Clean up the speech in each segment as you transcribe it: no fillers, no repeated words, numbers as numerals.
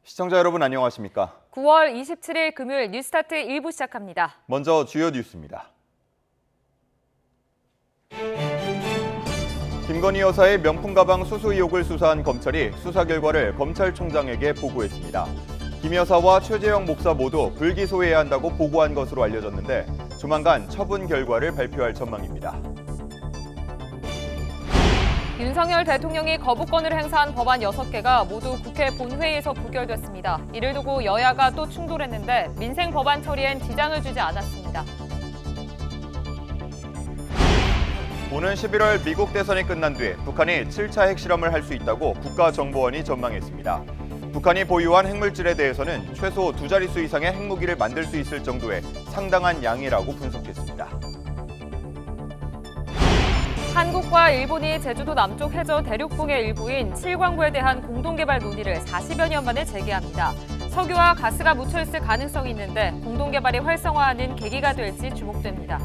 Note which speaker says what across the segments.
Speaker 1: 시청자 여러분 안녕하십니까?
Speaker 2: 9월 27일 금요일 뉴스타트 1부 시작합니다.
Speaker 1: 먼저 주요 뉴스입니다. 김건희 여사의 명품 가방 수수 의혹을 수사한 검찰이 수사 결과를 검찰총장에게 보고했습니다. 김 여사와 최재형 목사 모두 불기소해야 한다고 보고한 것으로 알려졌는데 조만간 처분 결과를 발표할 전망입니다.
Speaker 2: 윤석열 대통령이 거부권을 행사한 법안 6개가 모두 국회 본회의에서 부결됐습니다. 이를 두고 여야가 또 충돌했는데 민생 법안 처리엔 지장을 주지 않았습니다.
Speaker 1: 오는 11월 미국 대선이 끝난 뒤 북한이 7차 핵실험을 할 수 있다고 국가정보원이 전망했습니다. 북한이 보유한 핵물질에 대해서는 최소 2자릿수 이상의 핵무기를 만들 수 있을 정도의 상당한 양이라고 분석했습니다.
Speaker 2: 한국과 일본이 제주도 남쪽 해저 대륙붕의 일부인 칠광구에 대한 공동개발 논의를 40여 년 만에 재개합니다. 석유와 가스가 묻혀있을 가능성이 있는데 공동개발이 활성화하는 계기가 될지 주목됩니다.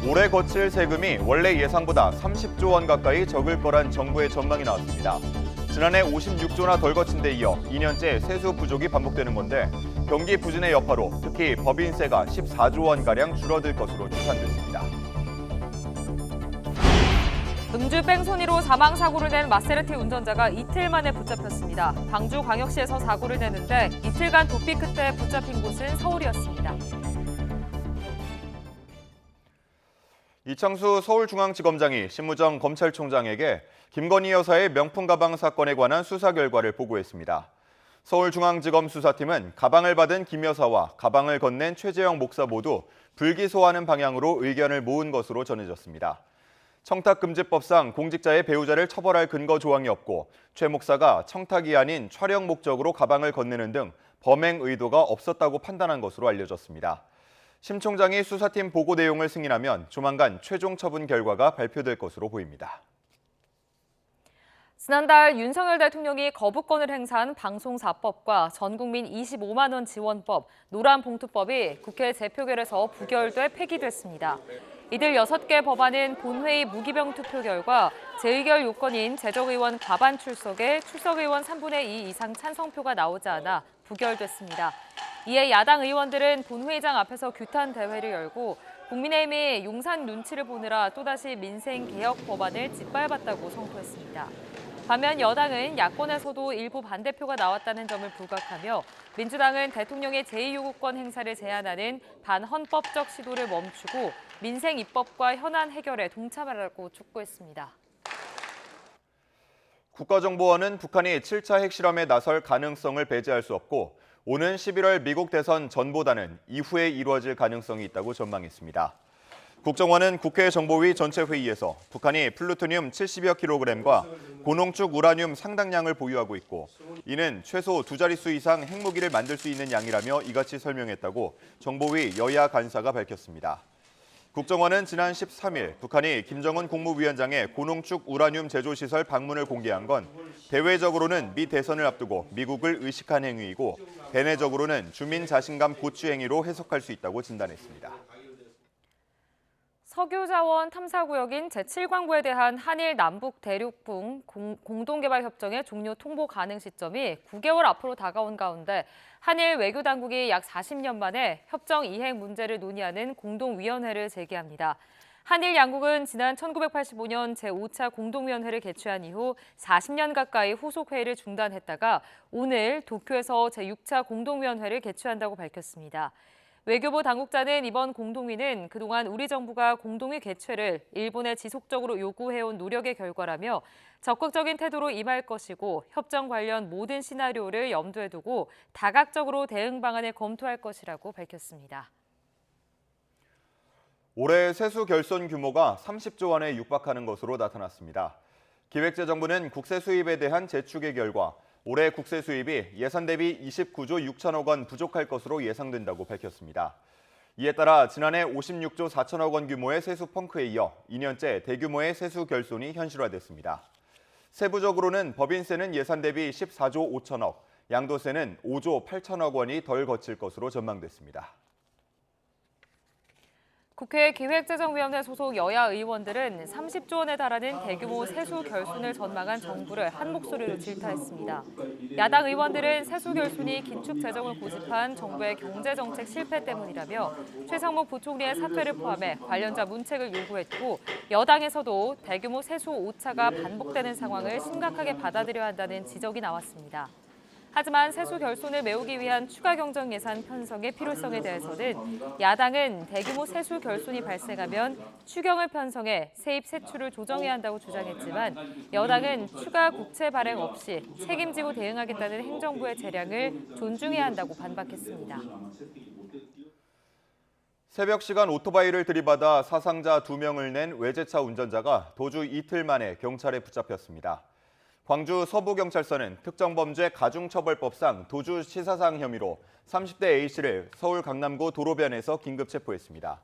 Speaker 1: 올해 거칠 세금이 원래 예상보다 30조 원 가까이 적을 거란 정부의 전망이 나왔습니다. 지난해 56조나 덜 거친 데 이어 2년째 세수 부족이 반복되는 건데 경기 부진의 여파로 특히 법인세가 14조 원가량 줄어들 것으로 추산됐습니다.
Speaker 2: 음주 뺑소니로 사망사고를 낸 마세라티 운전자가 이틀 만에 붙잡혔습니다. 광주광역시에서 사고를 내는데 이틀간 도피 끝에 붙잡힌 곳은 서울이었습니다.
Speaker 1: 이창수 서울중앙지검장이 신무정 검찰총장에게 김건희 여사의 명품 가방 사건에 관한 수사 결과를 보고했습니다. 서울중앙지검 수사팀은 가방을 받은 김 여사와 가방을 건넨 최재형 목사 모두 불기소하는 방향으로 의견을 모은 것으로 전해졌습니다. 청탁금지법상 공직자의 배우자를 처벌할 근거 조항이 없고 최 목사가 청탁이 아닌 촬영 목적으로 가방을 건네는 등 범행 의도가 없었다고 판단한 것으로 알려졌습니다. 심 총장이 수사팀 보고 내용을 승인하면 조만간 최종 처분 결과가 발표될 것으로 보입니다.
Speaker 2: 지난달 윤석열 대통령이 거부권을 행사한 방송사법과 전국민 25만 원 지원법, 노란봉투법이 국회 재표결에서 부결돼 폐기됐습니다. 이들 6개 법안은 본회의 무기명 투표 결과 재의결 요건인 재적의원 과반 출석에 출석의원 3분의 2 이상 찬성표가 나오지 않아 부결됐습니다. 이에 야당 의원들은 본회의장 앞에서 규탄 대회를 열고 국민의힘이 용산 눈치를 보느라 또다시 민생개혁 법안을 짓밟았다고 성토했습니다. 반면 여당은 야권에서도 일부 반대표가 나왔다는 점을 부각하며 민주당은 대통령의 제2요구권 행사를 제한하는 반헌법적 시도를 멈추고 민생 입법과 현안 해결에 동참하라고 촉구했습니다.
Speaker 1: 국가정보원은 북한이 7차 핵실험에 나설 가능성을 배제할 수 없고 오는 11월 미국 대선 전보다는 이후에 이루어질 가능성이 있다고 전망했습니다. 국정원은 국회 정보위 전체 회의에서 북한이 플루토늄 70여 킬로그램과 고농축 우라늄 상당량을 보유하고 있고 이는 최소 2자릿수 이상 핵무기를 만들 수 있는 양이라며 이같이 설명했다고 정보위 여야 간사가 밝혔습니다. 국정원은 지난 13일 북한이 김정은 국무위원장의 고농축 우라늄 제조시설 방문을 공개한 건 대외적으로는 미 대선을 앞두고 미국을 의식한 행위이고 대내적으로는 주민 자신감 고취 행위로 해석할 수 있다고 진단했습니다.
Speaker 2: 석유자원 탐사구역인 제7광구에 대한 한일 남북 대륙붕 공동개발 협정의 종료 통보 가능 시점이 9개월 앞으로 다가온 가운데 한일 외교당국이 약 40년 만에 협정 이행 문제를 논의하는 공동위원회를 제기합니다. 한일 양국은 지난 1985년 제5차 공동위원회를 개최한 이후 40년 가까이 후속회의를 중단했다가 오늘 도쿄에서 제6차 공동위원회를 개최한다고 밝혔습니다. 외교부 당국자는 이번 공동위는 그동안 우리 정부가 공동위 개최를 일본에 지속적으로 요구해온 노력의 결과라며 적극적인 태도로 임할 것이고 협정 관련 모든 시나리오를 염두에 두고 다각적으로 대응 방안을 검토할 것이라고 밝혔습니다.
Speaker 1: 올해 세수 결손 규모가 30조 원에 육박하는 것으로 나타났습니다. 기획재정부는 국세 수입에 대한 재추계 결과 올해 국세 수입이 예산 대비 29조 6천억 원 부족할 것으로 예상된다고 밝혔습니다. 이에 따라 지난해 56조 4천억 원 규모의 세수 펑크에 이어 2년째 대규모의 세수 결손이 현실화됐습니다. 세부적으로는 법인세는 예산 대비 14조 5천억, 양도세는 5조 8천억 원이 덜 거칠 것으로 전망됐습니다.
Speaker 2: 국회 기획재정위원회 소속 여야 의원들은 30조 원에 달하는 대규모 세수 결손을 전망한 정부를 한 목소리로 질타했습니다. 야당 의원들은 세수 결손이 긴축 재정을 고집한 정부의 경제정책 실패 때문이라며 최상목 부총리의 사퇴를 포함해 관련자 문책을 요구했고, 여당에서도 대규모 세수 오차가 반복되는 상황을 심각하게 받아들여야 한다는 지적이 나왔습니다. 하지만 세수 결손을 메우기 위한 추가 경정 예산 편성의 필요성에 대해서는 야당은 대규모 세수 결손이 발생하면 추경을 편성해 세입 세출을 조정해야 한다고 주장했지만, 여당은 추가 국채 발행 없이 책임지고 대응하겠다는 행정부의 재량을 존중해야 한다고 반박했습니다.
Speaker 1: 새벽 시간 오토바이를 들이받아 사상자 2명을 낸 외제차 운전자가 도주 이틀 만에 경찰에 붙잡혔습니다. 광주 서부경찰서는 특정범죄 가중처벌법상 도주 시사상 혐의로 30대 A씨를 서울 강남구 도로변에서 긴급 체포했습니다.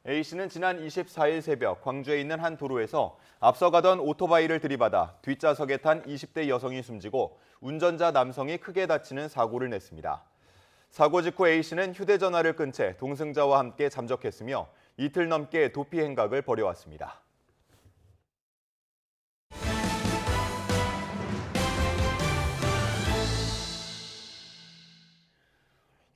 Speaker 1: A씨는 지난 24일 새벽 광주에 있는 한 도로에서 앞서가던 오토바이를 들이받아 뒷좌석에 탄 20대 여성이 숨지고 운전자 남성이 크게 다치는 사고를 냈습니다. 사고 직후 A씨는 휴대전화를 끈 채 동승자와 함께 잠적했으며 이틀 넘게 도피 행각을 벌여왔습니다.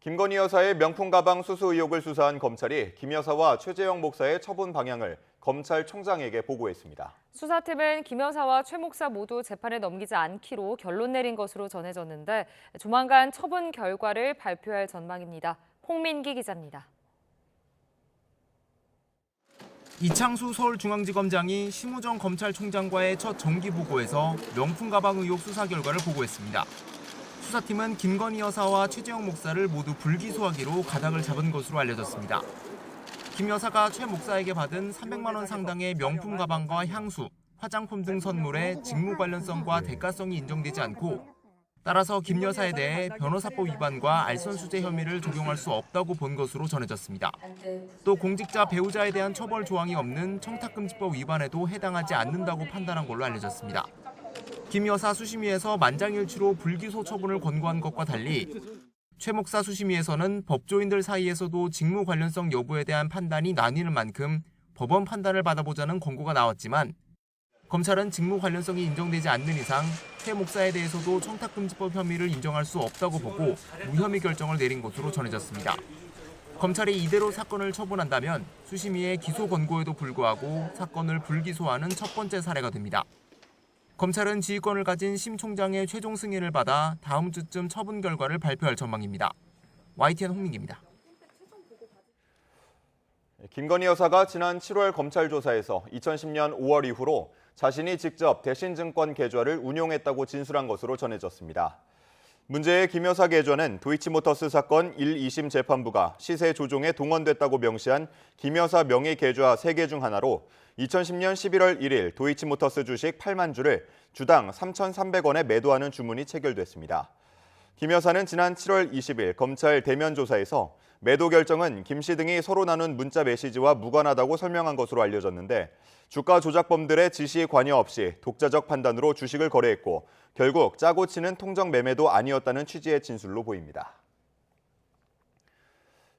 Speaker 1: 김건희 여사의 명품 가방 수수 의혹을 수사한 검찰이 김 여사와 최재형 목사의 처분 방향을 검찰총장에게 보고했습니다.
Speaker 2: 수사팀은 김 여사와 최 목사 모두 재판에 넘기지 않기로 결론 내린 것으로 전해졌는데, 조만간 처분 결과를 발표할 전망입니다. 홍민기 기자입니다.
Speaker 3: 이창수 서울중앙지검장이 심우정 검찰총장과의 첫 정기 보고에서 명품 가방 의혹 수사 결과를 보고했습니다. 수사팀은 김건희 여사와 최재형 목사를 모두 불기소하기로 가닥을 잡은 것으로 알려졌습니다. 김 여사가 최 목사에게 받은 300만 원 상당의 명품 가방과 향수, 화장품 등 선물에 직무 관련성과 대가성이 인정되지 않고, 따라서 김 여사에 대해 변호사법 위반과 알선수재 혐의를 적용할 수 없다고 본 것으로 전해졌습니다. 또 공직자 배우자에 대한 처벌 조항이 없는 청탁금지법 위반에도 해당하지 않는다고 판단한 걸로 알려졌습니다. 김 여사 수심위에서 만장일치로 불기소 처분을 권고한 것과 달리 최 목사 수심위에서는 법조인들 사이에서도 직무 관련성 여부에 대한 판단이 나뉘는 만큼 법원 판단을 받아보자는 권고가 나왔지만, 검찰은 직무 관련성이 인정되지 않는 이상 최 목사에 대해서도 청탁금지법 혐의를 인정할 수 없다고 보고 무혐의 결정을 내린 것으로 전해졌습니다. 검찰이 이대로 사건을 처분한다면 수심위의 기소 권고에도 불구하고 사건을 불기소하는 첫 번째 사례가 됩니다. 검찰은 지휘권을 가진 심 총장의 최종 승인을 받아 다음 주쯤 처분 결과를 발표할 전망입니다. YTN 홍민기입니다.
Speaker 1: 김건희 여사가 지난 7월 검찰 조사에서 2010년 5월 이후로 자신이 직접 대신증권 계좌를 운용했다고 진술한 것으로 전해졌습니다. 문제의 김 여사 계좌는 도이치모터스 사건 1, 2심 재판부가 시세 조종에 동원됐다고 명시한 김 여사 명의 계좌 3개 중 하나로 2010년 11월 1일 도이치모터스 주식 8만 주를 주당 3,300원에 매도하는 주문이 체결됐습니다. 김 여사는 지난 7월 20일 검찰 대면 조사에서 매도 결정은 김 씨 등이 서로 나눈 문자 메시지와 무관하다고 설명한 것으로 알려졌는데, 주가 조작범들의 지시에 관여 없이 독자적 판단으로 주식을 거래했고 결국 짜고 치는 통정 매매도 아니었다는 취지의 진술로 보입니다.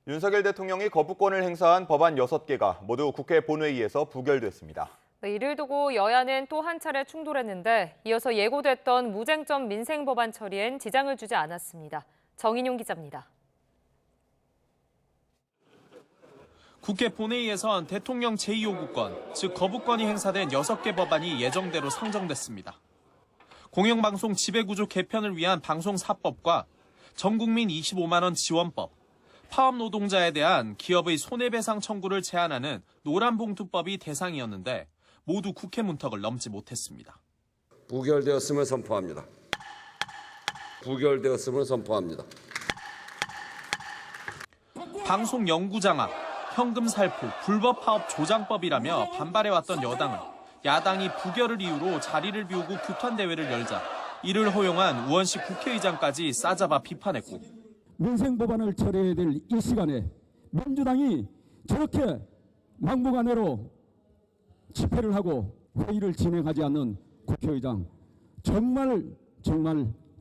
Speaker 1: 윤석열 대통령이 거부권을 행사한 법안 6개가 모두 국회 본회의에서 부결됐습니다.
Speaker 2: 이를 두고 여야는 또 한 차례 충돌했는데, 이어서 예고됐던 무쟁점 민생 법안 처리엔 지장을 주지 않았습니다. 정인용 기자입니다.
Speaker 4: 국회 본회의에선 대통령 제2요구권, 즉 거부권이 행사된 6개 법안이 예정대로 상정됐습니다. 공영방송 지배구조 개편을 위한 방송사법과 전국민 25만 원 지원법, 파업 노동자에 대한 기업의 손해배상 청구를 제한하는 노란봉투법이 대상이었는데 모두 국회 문턱을 넘지 못했습니다.
Speaker 5: 부결되었음을 선포합니다. 부결되었음을 선포합니다.
Speaker 4: 방송 영구 장악, 현금 살포, 불법 파업 조장법이라며 반발해왔던 여당은 야당이 부결을 이유로 자리를 비우고 규탄 대회를 열자 이를 허용한 우원식 국회의장까지 싸잡아 비판했고,
Speaker 6: 민생 법안을 처리해야 될 이 시간에 민주당이 저렇게 막무가내로 집회를 하고 회의를 진행하지 않는 국회의장, 정말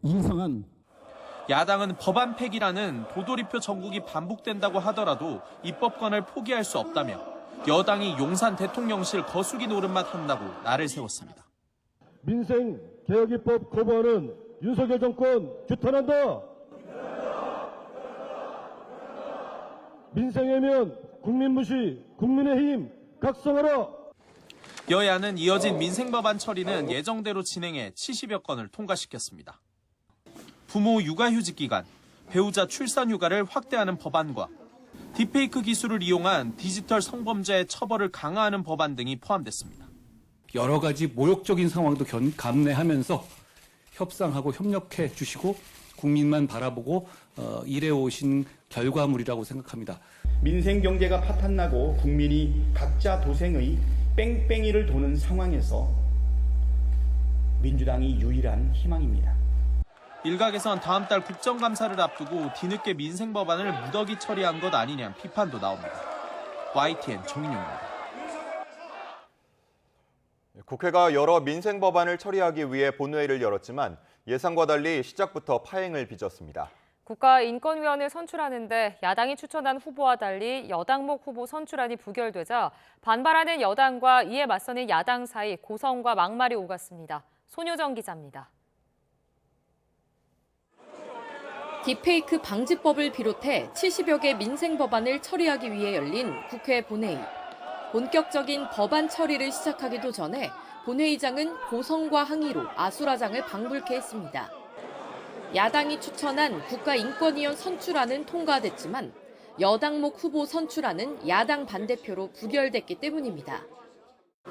Speaker 6: 이상한.
Speaker 4: 야당은 법안 폐기라는 도돌이표 정국이 반복된다고 하더라도 입법권을 포기할 수 없다며 여당이 용산 대통령실 거수기 노릇만 한다고 날을 세웠습니다.
Speaker 7: 민생 개혁 입법 거부하는 윤석열 정권 규탄한다. 민생이면 국민 무시, 국민의힘 각성하라.
Speaker 4: 여야는 이어진 민생 법안 처리는 예정대로 진행해 70여 건을 통과시켰습니다. 부모 육아휴직 기간, 배우자 출산휴가를 확대하는 법안과 딥페이크 기술을 이용한 디지털 성범죄의 처벌을 강화하는 법안 등이 포함됐습니다.
Speaker 8: 여러 가지 모욕적인 상황도 감내하면서 협상하고 협력해 주시고 국민만 바라보고 일해오신 결과물이라고 생각합니다.
Speaker 9: 민생 경제가 파탄나고 국민이 각자 도생의 뺑뺑이를 도는 상황에서 민주당이 유일한 희망입니다.
Speaker 4: 일각에선 다음 달 국정감사를 앞두고 뒤늦게 민생 법안을 무더기 처리한 것 아니냐는 비판도 나옵니다. YTN 정인용입니다.
Speaker 1: 국회가 여러 민생 법안을 처리하기 위해 본회의를 열었지만 예상과 달리 시작부터 파행을 빚었습니다.
Speaker 2: 국가인권위원을 선출하는데 야당이 추천한 후보와 달리 여당목 후보 선출안이 부결되자 반발하는 여당과 이에 맞서는 야당 사이 고성과 막말이 오갔습니다. 손효정 기자입니다.
Speaker 10: 딥페이크 방지법을 비롯해 70여 개 민생 법안을 처리하기 위해 열린 국회 본회의. 본격적인 법안 처리를 시작하기도 전에 본회의장은 고성과 항의로 아수라장을 방불케 했습니다. 야당이 추천한 국가인권위원 선출안은 통과됐지만 여당목 후보 선출안은 야당 반대표로 부결됐기 때문입니다.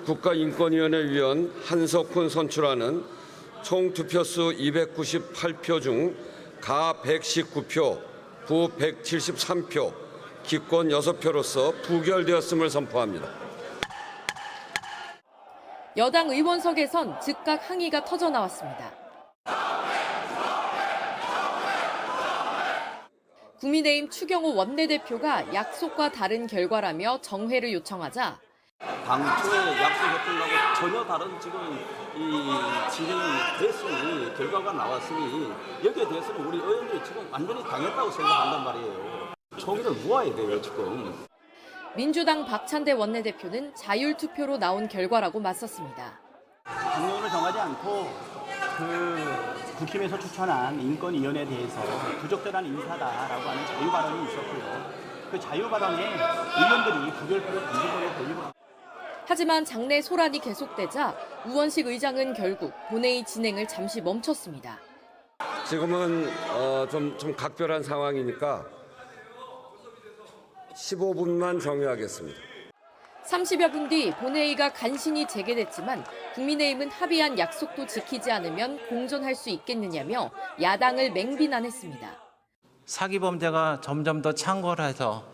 Speaker 5: 국가인권위원회 위원 한석훈 선출안은 총 투표수 298표 중 가 119표, 부 173표, 기권 6표로서 부결되었음을 선포합니다.
Speaker 10: 여당 의원석에선 즉각 항의가 터져 나왔습니다. 국민의힘 추경호 원내대표가 약속과 다른 결과라며 정회를 요청하자
Speaker 11: 당초에 약속했던 거하고 전혀 다른 지금 진행이 됐으니 결과가 나왔으니 여기에 대해서는 우리 의원들이 지금 완전히 당했다고 생각한단 말이에요. 총의를 모아야 돼요 지금.
Speaker 10: 민주당 박찬대 원내대표는 자율투표로 나온 결과라고 맞섰습니다.
Speaker 11: 당론을 정하지 않고 국힘에서 추천한 인권위원회에 대해서 부적절한 인사다라고 하는 자유발언이 있었고요. 그 자유발언에 의원들이 부결표를 던지고 돌리고.
Speaker 10: 하지만 장내 소란이 계속되자 우원식 의장은 결국 본회의 진행을 잠시 멈췄습니다.
Speaker 5: 지금은 좀 각별한 상황이니까 15분만 정회하겠습니다.
Speaker 10: 30여 분 뒤 본회의가 간신히 재개됐지만 국민의힘은 합의한 약속도 지키지 않으면 공존할 수 있겠느냐며 야당을 맹비난했습니다.
Speaker 12: 사기 범죄가 점점 더 창궐해서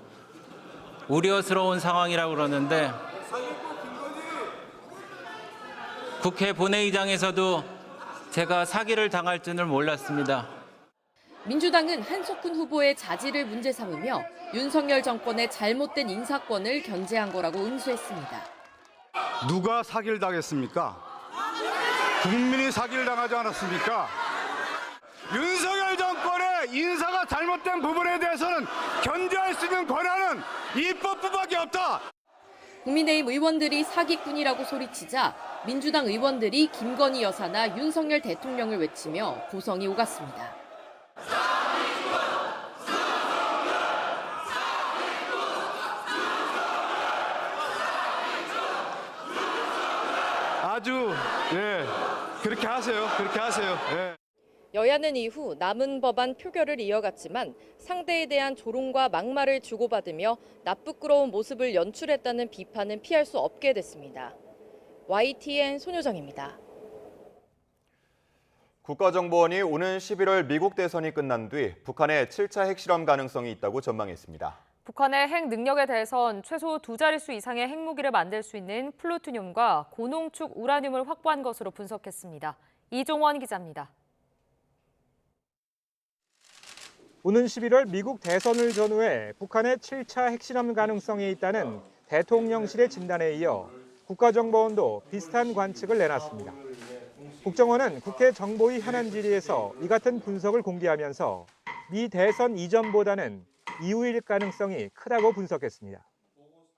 Speaker 12: 우려스러운 상황이라고 그러는데 국회 본회의장에서도 제가 사기를 당할 줄은 몰랐습니다.
Speaker 10: 민주당은 한석훈 후보의 자질을 문제 삼으며 윤석열 정권의 잘못된 인사권을 견제한 거라고 응수했습니다.
Speaker 13: 누가 사기를 당했습니까? 국민이 사기를 당하지 않았습니까? 윤석열 정권의 인사가 잘못된 부분에 대해서는 견제할 수 있는 권한은 입법부밖에 없다.
Speaker 10: 국민의힘 의원들이 사기꾼이라고 소리치자 민주당 의원들이 김건희 여사나 윤석열 대통령을 외치며 고성이 오갔습니다.
Speaker 13: 아주 그렇게 하세요. 그렇게 하세요.
Speaker 10: 여야는 이후 남은 법안 표결을 이어갔지만 상대에 대한 조롱과 막말을 주고받으며 나쁘끄러운 모습을 연출했다는 비판은 피할 수 없게 됐습니다. YTN 손효정입니다.
Speaker 1: 국가정보원이 오는 11월 미국 대선이 끝난 뒤 북한의 7차 핵실험 가능성이 있다고 전망했습니다.
Speaker 2: 북한의 핵 능력에 대해선 최소 2자릿수 이상의 핵무기를 만들 수 있는 플루토늄과 고농축 우라늄을 확보한 것으로 분석했습니다. 이종원 기자입니다.
Speaker 14: 오는 11월 미국 대선을 전후해 북한의 7차 핵실험 가능성이 있다는 대통령실의 진단에 이어 국가정보원도 비슷한 관측을 내놨습니다. 국정원은 국회 정보위 현안 질의에서 이 같은 분석을 공개하면서 미 대선 이전보다는 이후일 가능성이 크다고 분석했습니다.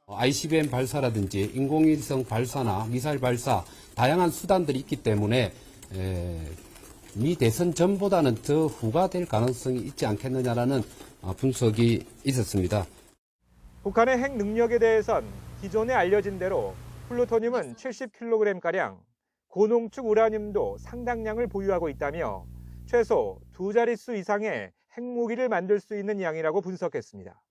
Speaker 15: ICBM 발사라든지 인공위성 발사나 미사일 발사 다양한 수단들이 있기 때문에 미 대선 전보다는 더 후가 될 가능성이 있지 않겠느냐라는 분석이 있었습니다.
Speaker 14: 북한의 핵 능력에 대해선 기존에 알려진 대로 플루토늄은 70kg가량, 고농축 우라늄도 상당량을 보유하고 있다며 최소 2자릿수 이상의 핵무기를 만들 수 있는 양이라고 분석했습니다.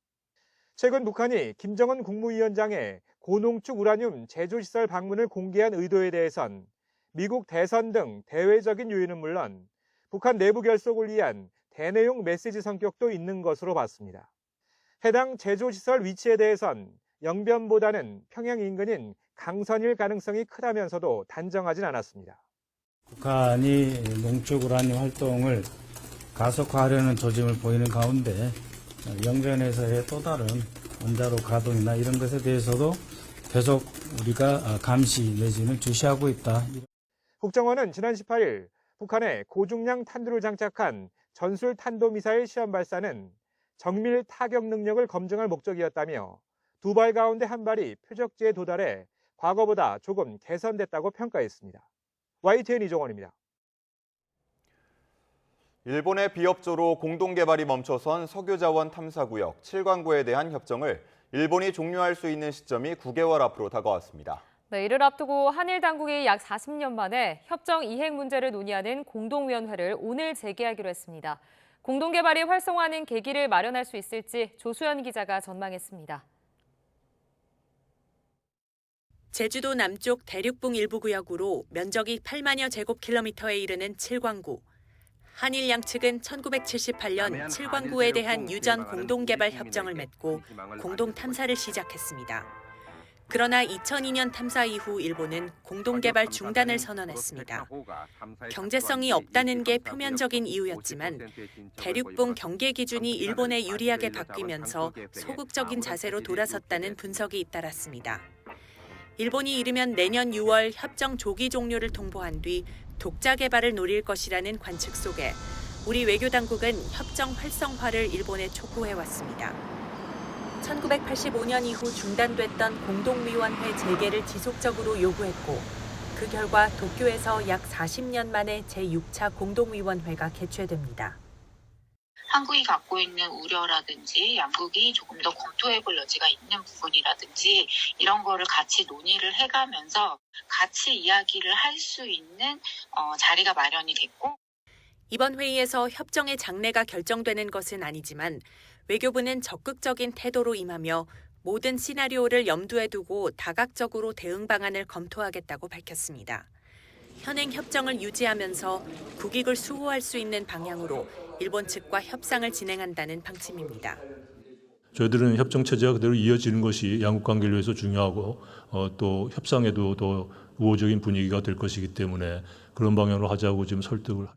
Speaker 14: 최근 북한이 김정은 국무위원장의 고농축 우라늄 제조시설 방문을 공개한 의도에 대해선 미국 대선 등 대외적인 요인은 물론 북한 내부 결속을 위한 대내용 메시지 성격도 있는 것으로 봤습니다. 해당 제조시설 위치에 대해선 영변보다는 평양 인근인 강선일 가능성이 크다면서도 단정하진 않았습니다.
Speaker 16: 북한이 농축 우라늄 활동을 가속화하려는 조짐을 보이는 가운데 영변에서의 또 다른 원자로 가동이나 이런 것에 대해서도 계속 우리가 감시 내지는 주시하고 있다.
Speaker 14: 국정원은 지난 18일 북한의 고중량 탄두를 장착한 전술 탄도미사일 시험 발사는 정밀 타격 능력을 검증할 목적이었다며 두 발 가운데 한 발이 표적지에 도달해 과거보다 조금 개선됐다고 평가했습니다. YTN 이종원입니다.
Speaker 1: 일본의 비협조로 공동개발이 멈춰선 석유자원 탐사구역 7광구에 대한 협정을 일본이 종료할 수 있는 시점이 9개월 앞으로 다가왔습니다.
Speaker 2: 네, 이를 앞두고 한일 당국이 약 40년 만에 협정 이행 문제를 논의하는 공동위원회를 오늘 재개하기로 했습니다. 공동개발이 활성화하는 계기를 마련할 수 있을지 조수연 기자가 전망했습니다.
Speaker 17: 제주도 남쪽 대륙붕 일부 구역으로 면적이 8만여 제곱킬로미터에 이르는 7광구. 한일 양측은 1978년 7광구에 대한 유전 공동개발 협정을 맺고 공동 탐사를 시작했습니다. 그러나 2002년 탐사 이후 일본은 공동개발 중단을 선언했습니다. 경제성이 없다는 게 표면적인 이유였지만 대륙붕 경계 기준이 일본에 유리하게 바뀌면서 소극적인 자세로 돌아섰다는 분석이 잇따랐습니다. 일본이 이르면 내년 6월 협정 조기 종료를 통보한 뒤 독자 개발을 노릴 것이라는 관측 속에 우리 외교당국은 협정 활성화를 일본에 촉구해왔습니다. 1985년 이후 중단됐던 공동위원회 재개를 지속적으로 요구했고 그 결과 도쿄에서 약 40년 만에 제6차 공동위원회가 개최됩니다.
Speaker 18: 한국이 갖고 있는 우려라든지 양국이 조금 더 검토해볼 여지가 있는 부분이라든지 이런 거를 같이 논의를 해가면서 같이 이야기를 할 수 있는 자리가 마련이 됐고
Speaker 17: 이번 회의에서 협정의 장래가 결정되는 것은 아니지만 외교부는 적극적인 태도로 임하며 모든 시나리오를 염두에 두고 다각적으로 대응 방안을 검토하겠다고 밝혔습니다. 현행 협정을 유지하면서 국익을 수호할 수 있는 방향으로 일본 측과 협상을 진행한다는 방침입니다.
Speaker 19: 저희들은 협정 체제가 그대로 이어지는 것이 양국 관계를 위해서 중요하고 또 협상에도 더 우호적인 분위기가 될 것이기 때문에 그런 방향으로 하자고 지금 설득을.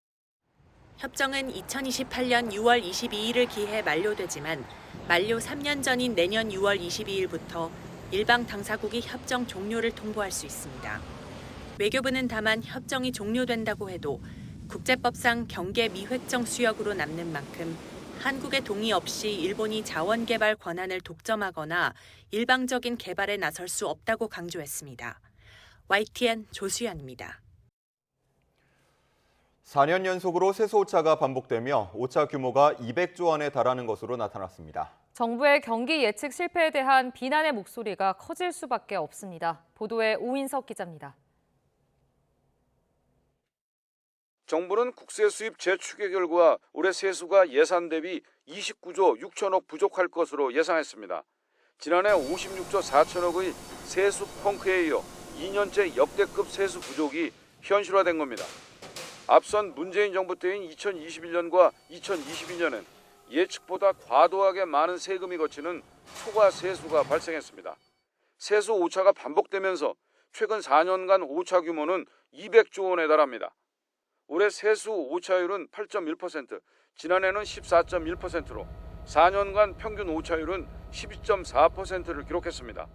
Speaker 17: 협정은 2028년 6월 22일을 기해 만료되지만 만료 3년 전인 내년 6월 22일부터 일방 당사국이 협정 종료를 통보할 수 있습니다. 외교부는 다만 협정이 종료된다고 해도 국제법상 경계 미획정 수역으로 남는 만큼 한국의 동의 없이 일본이 자원 개발 권한을 독점하거나 일방적인 개발에 나설 수 없다고 강조했습니다. YTN 조수연입니다.
Speaker 1: 4년 연속으로 세수 오차가 반복되며 오차 규모가 200조 원에 달하는 것으로 나타났습니다.
Speaker 2: 정부의 경기 예측 실패에 대한 비난의 목소리가 커질 수밖에 없습니다. 보도에 오인석 기자입니다.
Speaker 20: 정부는 국세 수입 재추계 결과 올해 세수가 예산 대비 29조 6천억 부족할 것으로 예상했습니다. 지난해 56조 4천억의 세수 펑크에 이어 2년째 역대급 세수 부족이 현실화된 겁니다. 앞선 문재인 정부 때인 2021년과 2022년엔 예측보다 과도하게 많은 세금이 거치는 초과 세수가 발생했습니다. 세수 오차가 반복되면서 최근 4년간 오차 규모는 200조 원에 달합니다. 올해 세수 오차율은 8.1%, 지난해는 14.1%로 4년간 평균 오차율은 12.4%를 기록했습니다.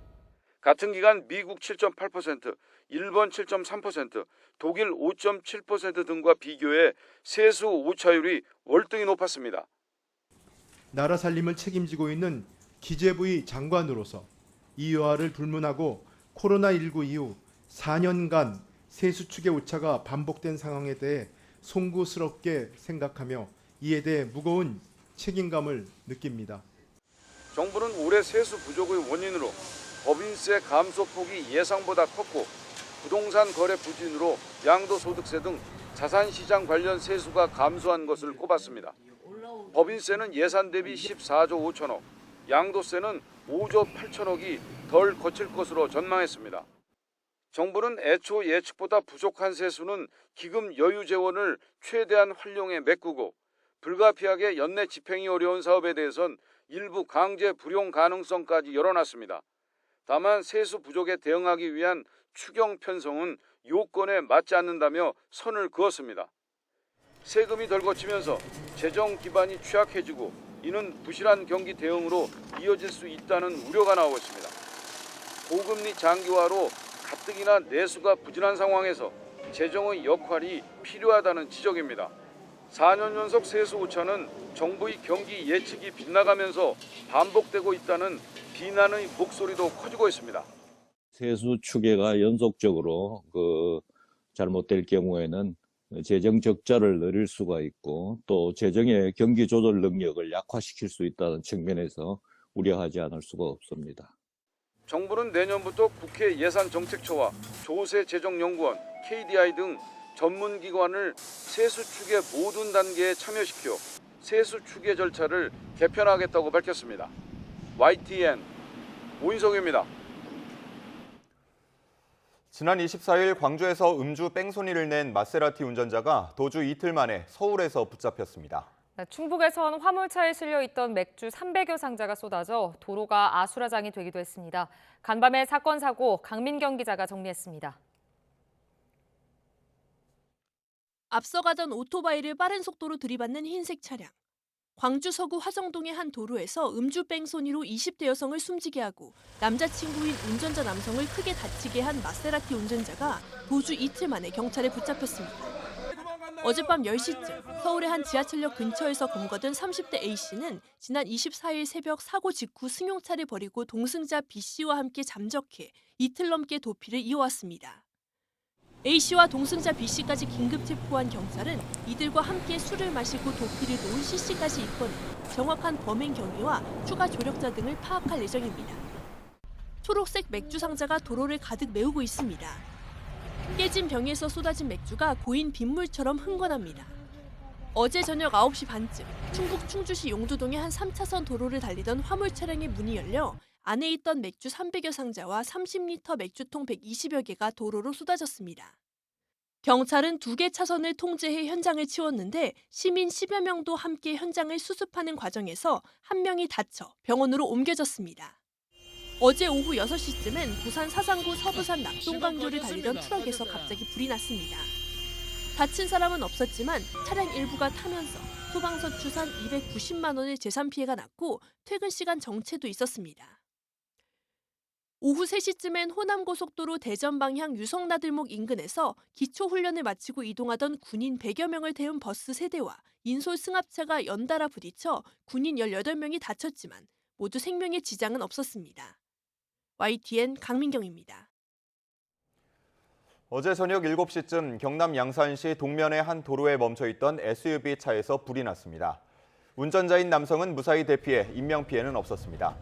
Speaker 20: 같은 기간 미국 7.8%, 일본 7.3%, 독일 5.7% 등과 비교해 세수 오차율이 월등히 높았습니다.
Speaker 21: 나라 살림을 책임지고 있는 기재부의 장관으로서 이 여하를 불문하고 코로나19 이후 4년간 세수 축의 오차가 반복된 상황에 대해 송구스럽게 생각하며 이에 대해 무거운 책임감을 느낍니다.
Speaker 20: 정부는 올해 세수 부족의 원인으로 법인세 감소폭이 예상보다 컸고 부동산 거래 부진으로 양도소득세 등 자산시장 관련 세수가 감소한 것을 꼽았습니다. 법인세는 예산 대비 14조 5천억, 양도세는 5조 8천억이 덜 거칠 것으로 전망했습니다. 정부는 애초 예측보다 부족한 세수는 기금 여유 재원을 최대한 활용해 메꾸고 불가피하게 연내 집행이 어려운 사업에 대해선 일부 강제 불용 가능성까지 열어놨습니다. 다만 세수 부족에 대응하기 위한 추경 편성은 요건에 맞지 않는다며 선을 그었습니다. 세금이 덜 거치면서 재정 기반이 취약해지고 이는 부실한 경기 대응으로 이어질 수 있다는 우려가 나오고 있습니다. 고금리 장기화로 가뜩이나 내수가 부진한 상황에서 재정의 역할이 필요하다는 지적입니다. 4년 연속 세수 오차는 정부의 경기 예측이 빗나가면서 반복되고 있다는 비난의 목소리도 커지고 있습니다.
Speaker 22: 세수 추계가 연속적으로 잘못될 경우에는 재정 적자를 늘릴 수가 있고 또 재정의 경기 조절 능력을 약화시킬 수 있다는 측면에서 우려하지 않을 수가 없습니다.
Speaker 20: 정부는 내년부터 국회 예산정책처와 조세재정연구원, KDI 등 전문기관을 세수 추계 모든 단계에 참여시켜 세수 추계 절차를 개편하겠다고 밝혔습니다. YTN 오인석입니다.
Speaker 1: 지난 24일 광주에서 음주 뺑소니를 낸 마세라티 운전자가 도주 이틀 만에 서울에서 붙잡혔습니다.
Speaker 2: 충북에선 화물차에 실려 있던 맥주 300여 상자가 쏟아져 도로가 아수라장이 되기도 했습니다. 간밤의 사건 사고 강민경 기자가 정리했습니다.
Speaker 23: 앞서가던 오토바이를 빠른 속도로 들이받는 흰색 차량. 광주 서구 화정동의 한 도로에서 음주 뺑소니로 20대 여성을 숨지게 하고 남자친구인 운전자 남성을 크게 다치게 한 마세라티 운전자가 도주 이틀 만에 경찰에 붙잡혔습니다. 어젯밤 10시쯤 서울의 한 지하철역 근처에서 검거된 30대 A씨는 지난 24일 새벽 사고 직후 승용차를 버리고 동승자 B씨와 함께 잠적해 이틀 넘게 도피를 이어왔습니다. A씨와 동승자 B씨까지 긴급 체포한 경찰은 이들과 함께 술을 마시고 도피를 놓은 C씨까지 입건해 정확한 범행 경위와 추가 조력자 등을 파악할 예정입니다. 초록색 맥주 상자가 도로를 가득 메우고 있습니다. 깨진 병에서 쏟아진 맥주가 고인 빗물처럼 흥건합니다. 어제 저녁 9시 반쯤 충북 충주시 용두동의 한 3차선 도로를 달리던 화물 차량의 문이 열려 안에 있던 맥주 300여 상자와 30리터 맥주통 120여 개가 도로로 쏟아졌습니다. 경찰은 2개 차선을 통제해 현장을 치웠는데 시민 10여 명도 함께 현장을 수습하는 과정에서 한 명이 다쳐 병원으로 옮겨졌습니다. 어제 오후 6시쯤엔 부산 사상구 서부산 낙동강교를 달리던 트럭에서 갑자기 불이 났습니다. 다친 사람은 없었지만 차량 일부가 타면서 소방서 추산 290만 원의 재산 피해가 났고 퇴근 시간 정체도 있었습니다. 오후 3시쯤엔 호남고속도로 대전 방향 유성나들목 인근에서 기초훈련을 마치고 이동하던 군인 100여 명을 태운 버스 3대와 인솔 승합차가 연달아 부딪혀 군인 18명이 다쳤지만 모두 생명에 지장은 없었습니다. YTN 강민경입니다.
Speaker 1: 어제 저녁 7시쯤 경남 양산시 동면의 한 도로에 멈춰있던 SUV 차에서 불이 났습니다. 운전자인 남성은 무사히 대피해 인명피해는 없었습니다.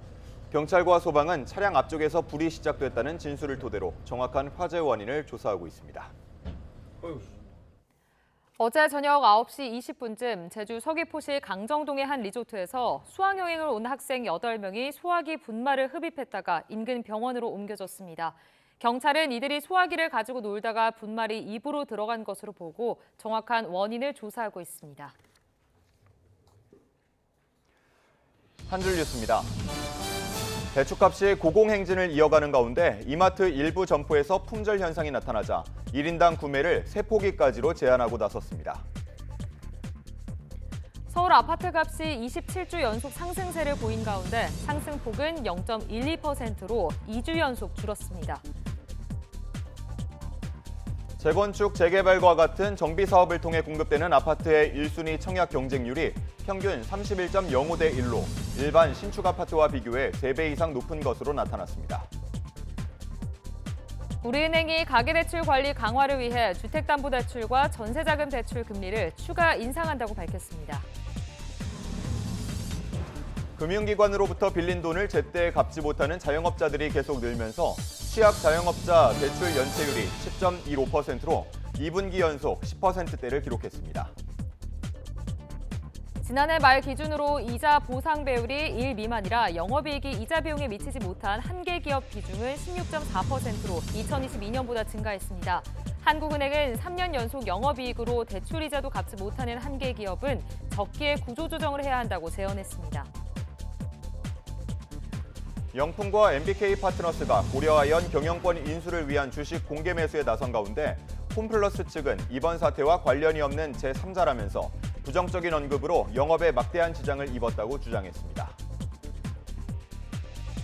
Speaker 1: 경찰과 소방은 차량 앞쪽에서 불이 시작됐다는 진술을 토대로 정확한 화재 원인을 조사하고 있습니다.
Speaker 2: 어제 저녁 9시 20분쯤 제주 서귀포시 강정동의 한 리조트에서 수학여행을 온 학생 8명이 소화기 분말을 흡입했다가 인근 병원으로 옮겨졌습니다. 경찰은 이들이 소화기를 가지고 놀다가 분말이 입으로 들어간 것으로 보고 정확한 원인을 조사하고 있습니다.
Speaker 1: 한 줄 뉴스입니다. 대추값이 고공행진을 이어가는 가운데 이마트 일부 점포에서 품절 현상이 나타나자 1인당 구매를 3포기까지로 제한하고 나섰습니다.
Speaker 2: 서울 아파트값이 27주 연속 상승세를 보인 가운데 상승폭은 0.12%로 2주 연속 줄었습니다.
Speaker 1: 재건축, 재개발과 같은 정비 사업을 통해 공급되는 아파트의 1순위 청약 경쟁률이 평균 31.05대 1로 일반 신축 아파트와 비교해 3배 이상 높은 것으로 나타났습니다.
Speaker 2: 우리은행이 가계대출 관리 강화를 위해 주택담보대출과 전세자금 대출 금리를 추가 인상한다고 밝혔습니다.
Speaker 1: 금융기관으로부터 빌린 돈을 제때 갚지 못하는 자영업자들이 계속 늘면서 취약 자영업자 대출 연체율이 10.15%로 2분기 연속 10%대를 기록했습니다.
Speaker 2: 지난해 말 기준으로 이자 보상 배율이 1 미만이라 영업이익이 이자 비용에 미치지 못한 한계 기업 비중은 16.4%로 2022년보다 증가했습니다. 한국은행은 3년 연속 영업이익으로 대출이자도 갚지 못하는 한계 기업은 적기에 구조조정을 해야 한다고 제언했습니다.
Speaker 1: 영풍과 MBK 파트너스가 고려아연 경영권 인수를 위한 주식 공개 매수에 나선 가운데 홈플러스 측은 이번 사태와 관련이 없는 제3자라면서 부정적인 언급으로 영업에 막대한 지장을 입었다고 주장했습니다.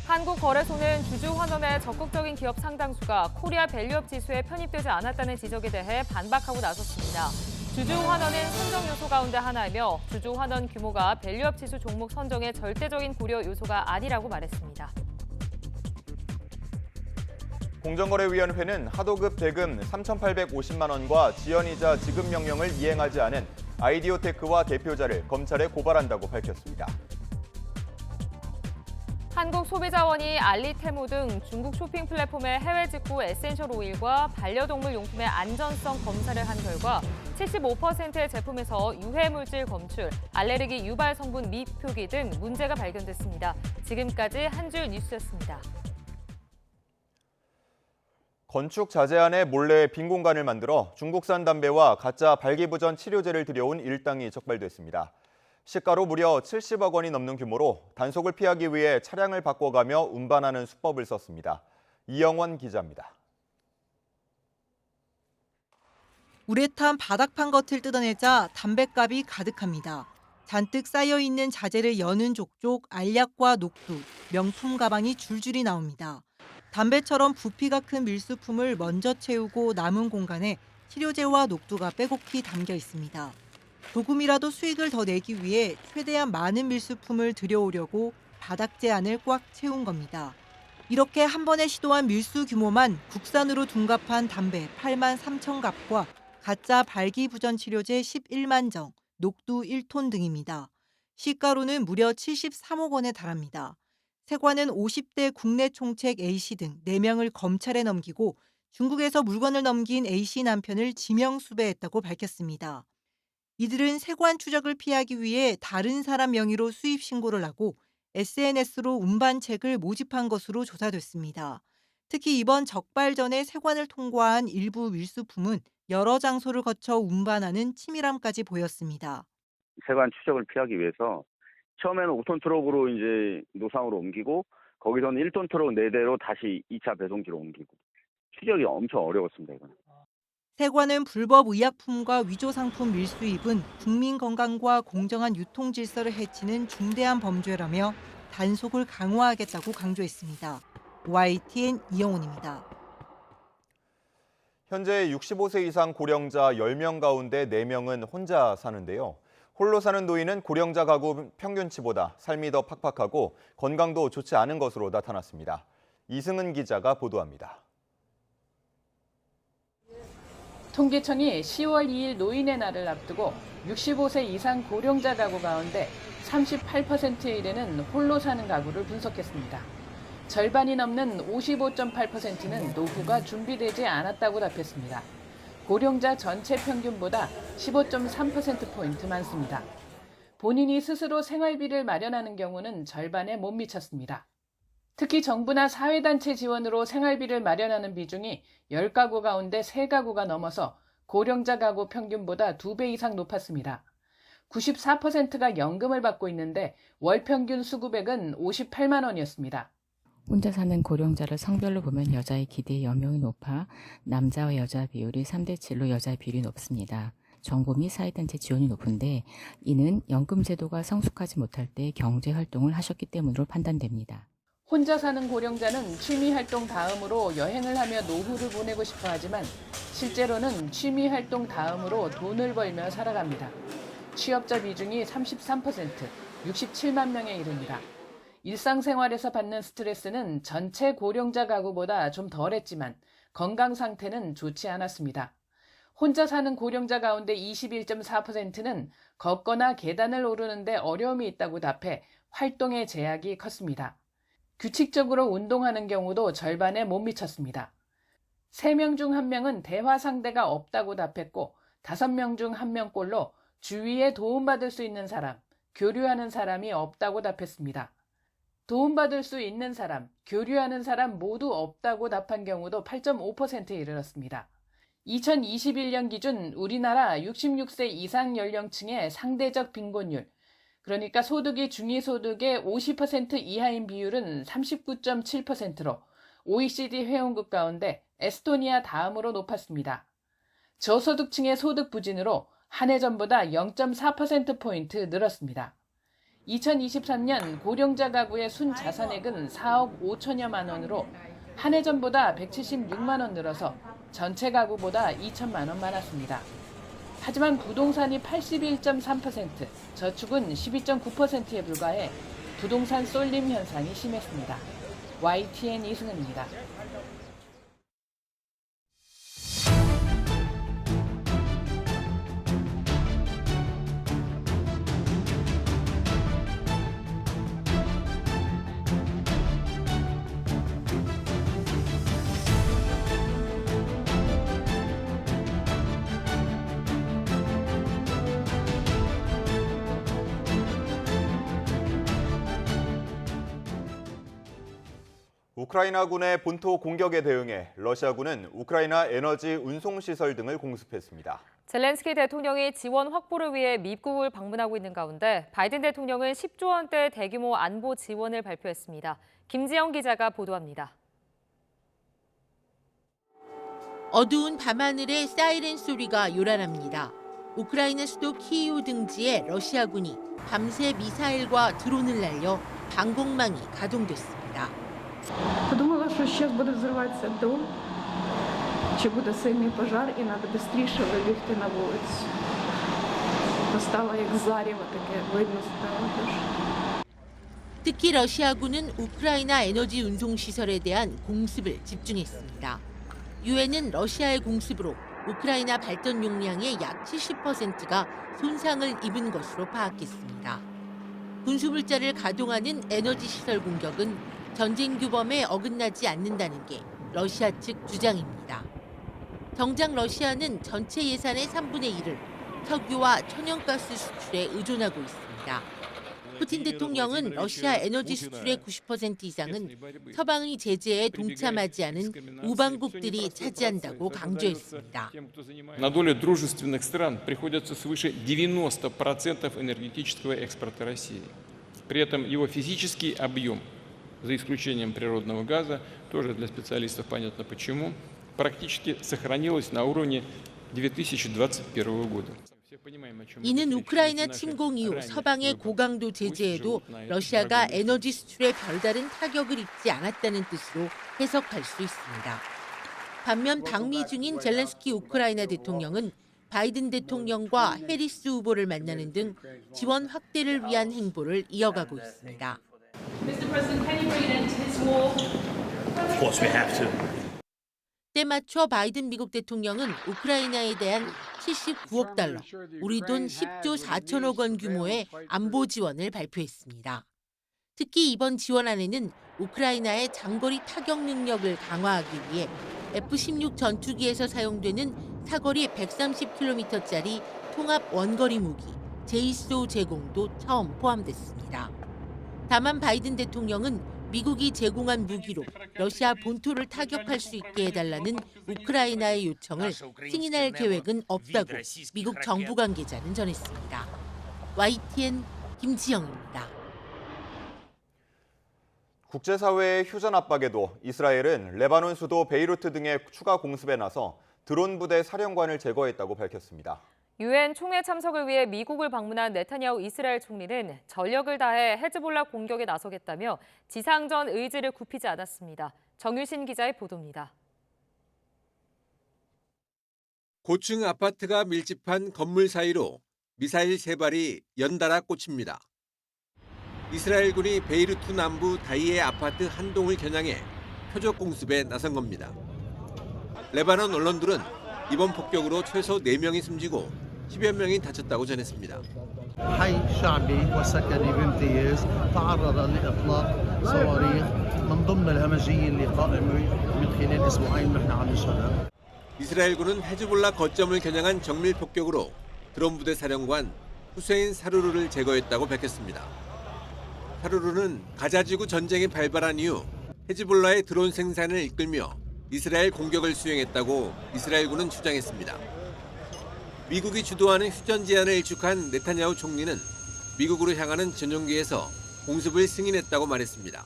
Speaker 2: 한국거래소는 주주환원의 적극적인 기업 상당수가 코리아 밸류업 지수에 편입되지 않았다는 지적에 대해 반박하고 나섰습니다. 주주환원은 선정 요소 가운데 하나이며 주주환원 규모가 밸류업 지수 종목 선정의 절대적인 고려 요소가 아니라고 말했습니다.
Speaker 1: 공정거래위원회는 하도급 대금 3,850만 원과 지연이자 지급 명령을 이행하지 않은 아이디오테크와 대표자를 검찰에 고발한다고 밝혔습니다.
Speaker 2: 한국소비자원이 알리테무 등 중국 쇼핑 플랫폼의 해외 직구 에센셜 오일과 반려동물 용품의 안전성 검사를 한 결과 75%의 제품에서 유해물질 검출, 알레르기 유발 성분 미표기 등 문제가 발견됐습니다. 지금까지 한 줄 뉴스였습니다.
Speaker 1: 건축 자재 안에 몰래 빈 공간을 만들어 중국산 담배와 가짜 발기부전 치료제를 들여온 일당이 적발됐습니다. 시가로 무려 70억 원이 넘는 규모로 단속을 피하기 위해 차량을 바꿔가며 운반하는 수법을 썼습니다. 이영원 기자입니다.
Speaker 3: 우레탄 바닥판 겉을 뜯어내자 담뱃갑이 가득합니다. 잔뜩 쌓여있는 자재를 여는 족족 알약과 녹두, 명품 가방이 줄줄이 나옵니다. 담배처럼 부피가 큰 밀수품을 먼저 채우고 남은 공간에 치료제와 녹두가 빼곡히 담겨 있습니다. 조금이라도 수익을 더 내기 위해 최대한 많은 밀수품을 들여오려고 바닥재 안을 꽉 채운 겁니다. 이렇게 한 번에 시도한 밀수 규모만 국산으로 둔갑한 담배 8만 3천 갑과 가짜 발기부전 치료제 11만 정, 녹두 1톤 등입니다. 시가로는 무려 73억 원에 달합니다. 세관은 50대 국내 총책 A씨 등 4명을 검찰에 넘기고 중국에서 물건을 넘긴 A씨 남편을 지명 수배했다고 밝혔습니다. 이들은 세관 추적을 피하기 위해 다른 사람 명의로 수입 신고를 하고 SNS로 운반책을 모집한 것으로 조사됐습니다. 특히 이번 적발 전에 세관을 통과한 일부 밀수품은 여러 장소를 거쳐 운반하는 치밀함까지 보였습니다.
Speaker 6: 세관 추적을 피하기 위해서 처음에는 5톤 트럭으로 이제 노상으로 옮기고 거기서는 1톤 트럭 4대로 다시 2차 배송지로 옮기고 추적이 엄청 어려웠습니다. 이거는.
Speaker 3: 세관은 불법 의약품과 위조 상품 밀수입은 국민 건강과 공정한 유통 질서를 해치는 중대한 범죄라며 단속을 강화하겠다고 강조했습니다. YTN 이영훈입니다.
Speaker 1: 현재 65세 이상 고령자 10명 가운데 4명은 혼자 사는데요. 홀로 사는 노인은 고령자 가구 평균치보다 삶이 더 팍팍하고 건강도 좋지 않은 것으로 나타났습니다. 이승은 기자가 보도합니다.
Speaker 7: 통계청이 10월 2일 노인의 날을 앞두고 65세 이상 고령자 가구 가운데 38%에 이르는 홀로 사는 가구를 분석했습니다. 절반이 넘는 55.8%는 노후가 준비되지 않았다고 답했습니다. 고령자 전체 평균보다 15.3%포인트 많습니다. 본인이 스스로 생활비를 마련하는 경우는 절반에 못 미쳤습니다. 특히 정부나 사회단체 지원으로 생활비를 마련하는 비중이 10가구 가운데 3가구가 넘어서 고령자 가구 평균보다 2배 이상 높았습니다. 94%가 연금을 받고 있는데 월 평균 수급액은 58만 원이었습니다.
Speaker 24: 혼자 사는 고령자를 성별로 보면 여자의 기대 연령이 높아 남자와 여자 비율이 3대7로 여자의 비율이 높습니다. 정부 및 사회단체 지원이 높은데 이는 연금 제도가 성숙하지 못할 때 경제활동을 하셨기 때문으로 판단됩니다.
Speaker 7: 혼자 사는 고령자는 취미 활동 다음으로 여행을 하며 노후를 보내고 싶어 하지만 실제로는 취미 활동 다음으로 돈을 벌며 살아갑니다. 취업자 비중이 33%, 67만 명에 이릅니다. 일상생활에서 받는 스트레스는 전체 고령자 가구보다 좀 덜했지만 건강 상태는 좋지 않았습니다. 혼자 사는 고령자 가운데 21.4%는 걷거나 계단을 오르는데 어려움이 있다고 답해 활동의 제약이 컸습니다. 규칙적으로 운동하는 경우도 절반에 못 미쳤습니다. 3명 중 1명은 대화 상대가 없다고 답했고 5명 중 1명꼴로 주위에 도움받을 수 있는 사람, 교류하는 사람이 없다고 답했습니다. 도움받을 수 있는 사람, 교류하는 사람 모두 없다고 답한 경우도 8.5%에 이르렀습니다. 2021년 기준 우리나라 66세 이상 연령층의 상대적 빈곤율, 그러니까 소득이 중위소득의 50% 이하인 비율은 39.7%로 OECD 회원국 가운데 에스토니아 다음으로 높았습니다. 저소득층의 소득 부진으로 한 해 전보다 0.4%포인트 늘었습니다. 2023년 고령자 가구의 순자산액은 4억 5천여만 원으로 한 해 전보다 176만 원 늘어서 전체 가구보다 2천만 원 많았습니다. 하지만 부동산이 81.3%, 저축은 12.9%에 불과해 부동산 쏠림 현상이 심했습니다. YTN 이승은입니다.
Speaker 1: 우크라이나군의 본토 공격에 대응해 러시아군은 우크라이나 에너지 운송시설 등을 공습했습니다.
Speaker 2: 젤렌스키 대통령이 지원 확보를 위해 미국을 방문하고 있는 가운데 바이든 대통령은 10조 원대 대규모 안보 지원을 발표했습니다. 김지영 기자가 보도합니다.
Speaker 4: 어두운 밤하늘에 사이렌 소리가 요란합니다. 우크라이나 수도 키이우 등지에 러시아군이 밤새 미사일과 드론을 날려 방공망이 가동됐습니다.
Speaker 8: Подумала, що зараз буде взриватися дом, чи буде сильний пожар, і треба швидше вибігти на вулицю. Постало як зарево таке, видно стало дуже.
Speaker 4: 특히 러시아군은 우크라이나 에너지 운송 시설에 대한 공습을 집중했습니다. 유엔은 러시아의 공습으로 우크라이나 발전 용량의 약 70%가 손상을 입은 것으로 파악했습니다. 군수물자를 가동하는 에너지 시설 공격은 전쟁 규범에 어긋나지 않는다는 게 러시아 측 주장입니다. 정작 러시아는 전체 예산의 3분의 1을 석유와 천연가스 수출에 의존하고 있습니다. 푸틴 대통령은 러시아 에너지 수출의 90% 이상은 서방의 제재에 동참하지 않은 우방국들이 차지한다고 강조했습니다.
Speaker 9: На долю дружественных стран приходится свыше 90% энергетического экспорта России. При этом его физический объем, за исключением природного газа, тоже для специалистов понятно почему, практически сохранилось на уровне 2021 года.
Speaker 4: 이는 우크라이나 침공 이후 서방의 고강도 제재에도 러시아가 에너지 수출에 별다른 타격을 입지 않았다는 뜻으로 해석할 수 있습니다. 반면 방미 중인 젤렌스키 우크라이나 대통령은 바이든 대통령과 해리스 후보를 만나는 등 지원 확대를 위한 행보를 이어가고 있습니다. 때 맞춰 바이든 미국 대통령은 우크라이나에 대한 79억 달러, 우리 돈 10조 4천억 원 규모의 안보 지원을 발표했습니다. 특히 이번 지원안에는 우크라이나의 장거리 타격 능력을 강화하기 위해 F-16 전투기에서 사용되는 사거리 130km짜리 통합 원거리 무기 제이소 제공도 처음 포함됐습니다. 다만 바이든 대통령은 미국이 제공한 무기로 러시아 본토를 타격할 수 있게 해달라는 우크라이나의 요청을 승인할 계획은 없다고 미국 정부 관계자는 전했습니다. YTN 김지영입니다.
Speaker 1: 국제사회의 휴전 압박에도 이스라엘은 레바논 수도 베이루트 등의 추가 공습에 나서 드론 부대 사령관을 제거했다고 밝혔습니다.
Speaker 2: 유엔 총회 참석을 위해 미국을 방문한 네타냐후 이스라엘 총리는 전력을 다해 헤즈볼라 공격에 나서겠다며 지상전 의지를 굽히지 않았습니다. 정유신 기자의 보도입니다.
Speaker 5: 고층 아파트가 밀집한 건물 사이로 미사일 3발이 연달아 꽂힙니다. 이스라엘군이 베이루트 남부 다이의 아파트 한 동을 겨냥해 표적 공습에 나선 겁니다. 레바논 언론들은 이번 폭격으로 최소 4명이 숨지고 10여 명이 다쳤다고 전했습니다.
Speaker 11: حي شعبي وسكني بامتياز تعرض لإطلاق صواريخ من ضمن الهمجية اللي قائمة من خلال أسبوعين نحن عم نشهدها.
Speaker 5: 이스라엘군은 헤즈볼라 거점을 겨냥한 정밀 폭격으로 드론 부대 사령관 후세인 사루르를 제거했다고 밝혔습니다. 사루르는 가자지구 전쟁이 발발한 이후 헤즈볼라의 드론 생산을 이끌며 이스라엘 공격을 수행했다고 이스라엘군은 주장했습니다. 미국이 주도하는 휴전 제안을 일축한 네타냐후 총리는 미국으로 향하는 전용기에서 공습을 승인했다고 말했습니다.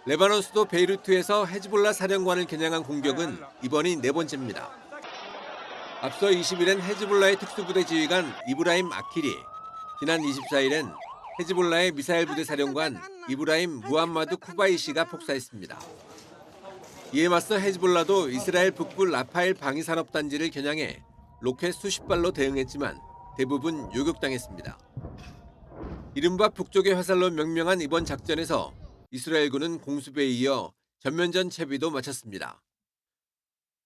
Speaker 5: 레바논 수도 베이루트에서 헤즈볼라 사령관을 겨냥한 공격은 이번이 4번째입니다. 앞서 20일엔 헤즈볼라의 특수부대 지휘관 이브라임 아킬이, 지난 24일엔 헤즈볼라의 미사일 부대 사령관 이브라임 무함마드 쿠바이시가 폭사했습니다. 이에 맞서 헤즈볼라도 이스라엘 북부 라파엘 방위산업단지를 겨냥해 로켓 수십 발로 대응했지만 대부분 요격당했습니다. 이른바 북쪽의 화살로 명명한 이번 작전에서 이스라엘군은 공습에 이어 전면전 채비도 마쳤습니다.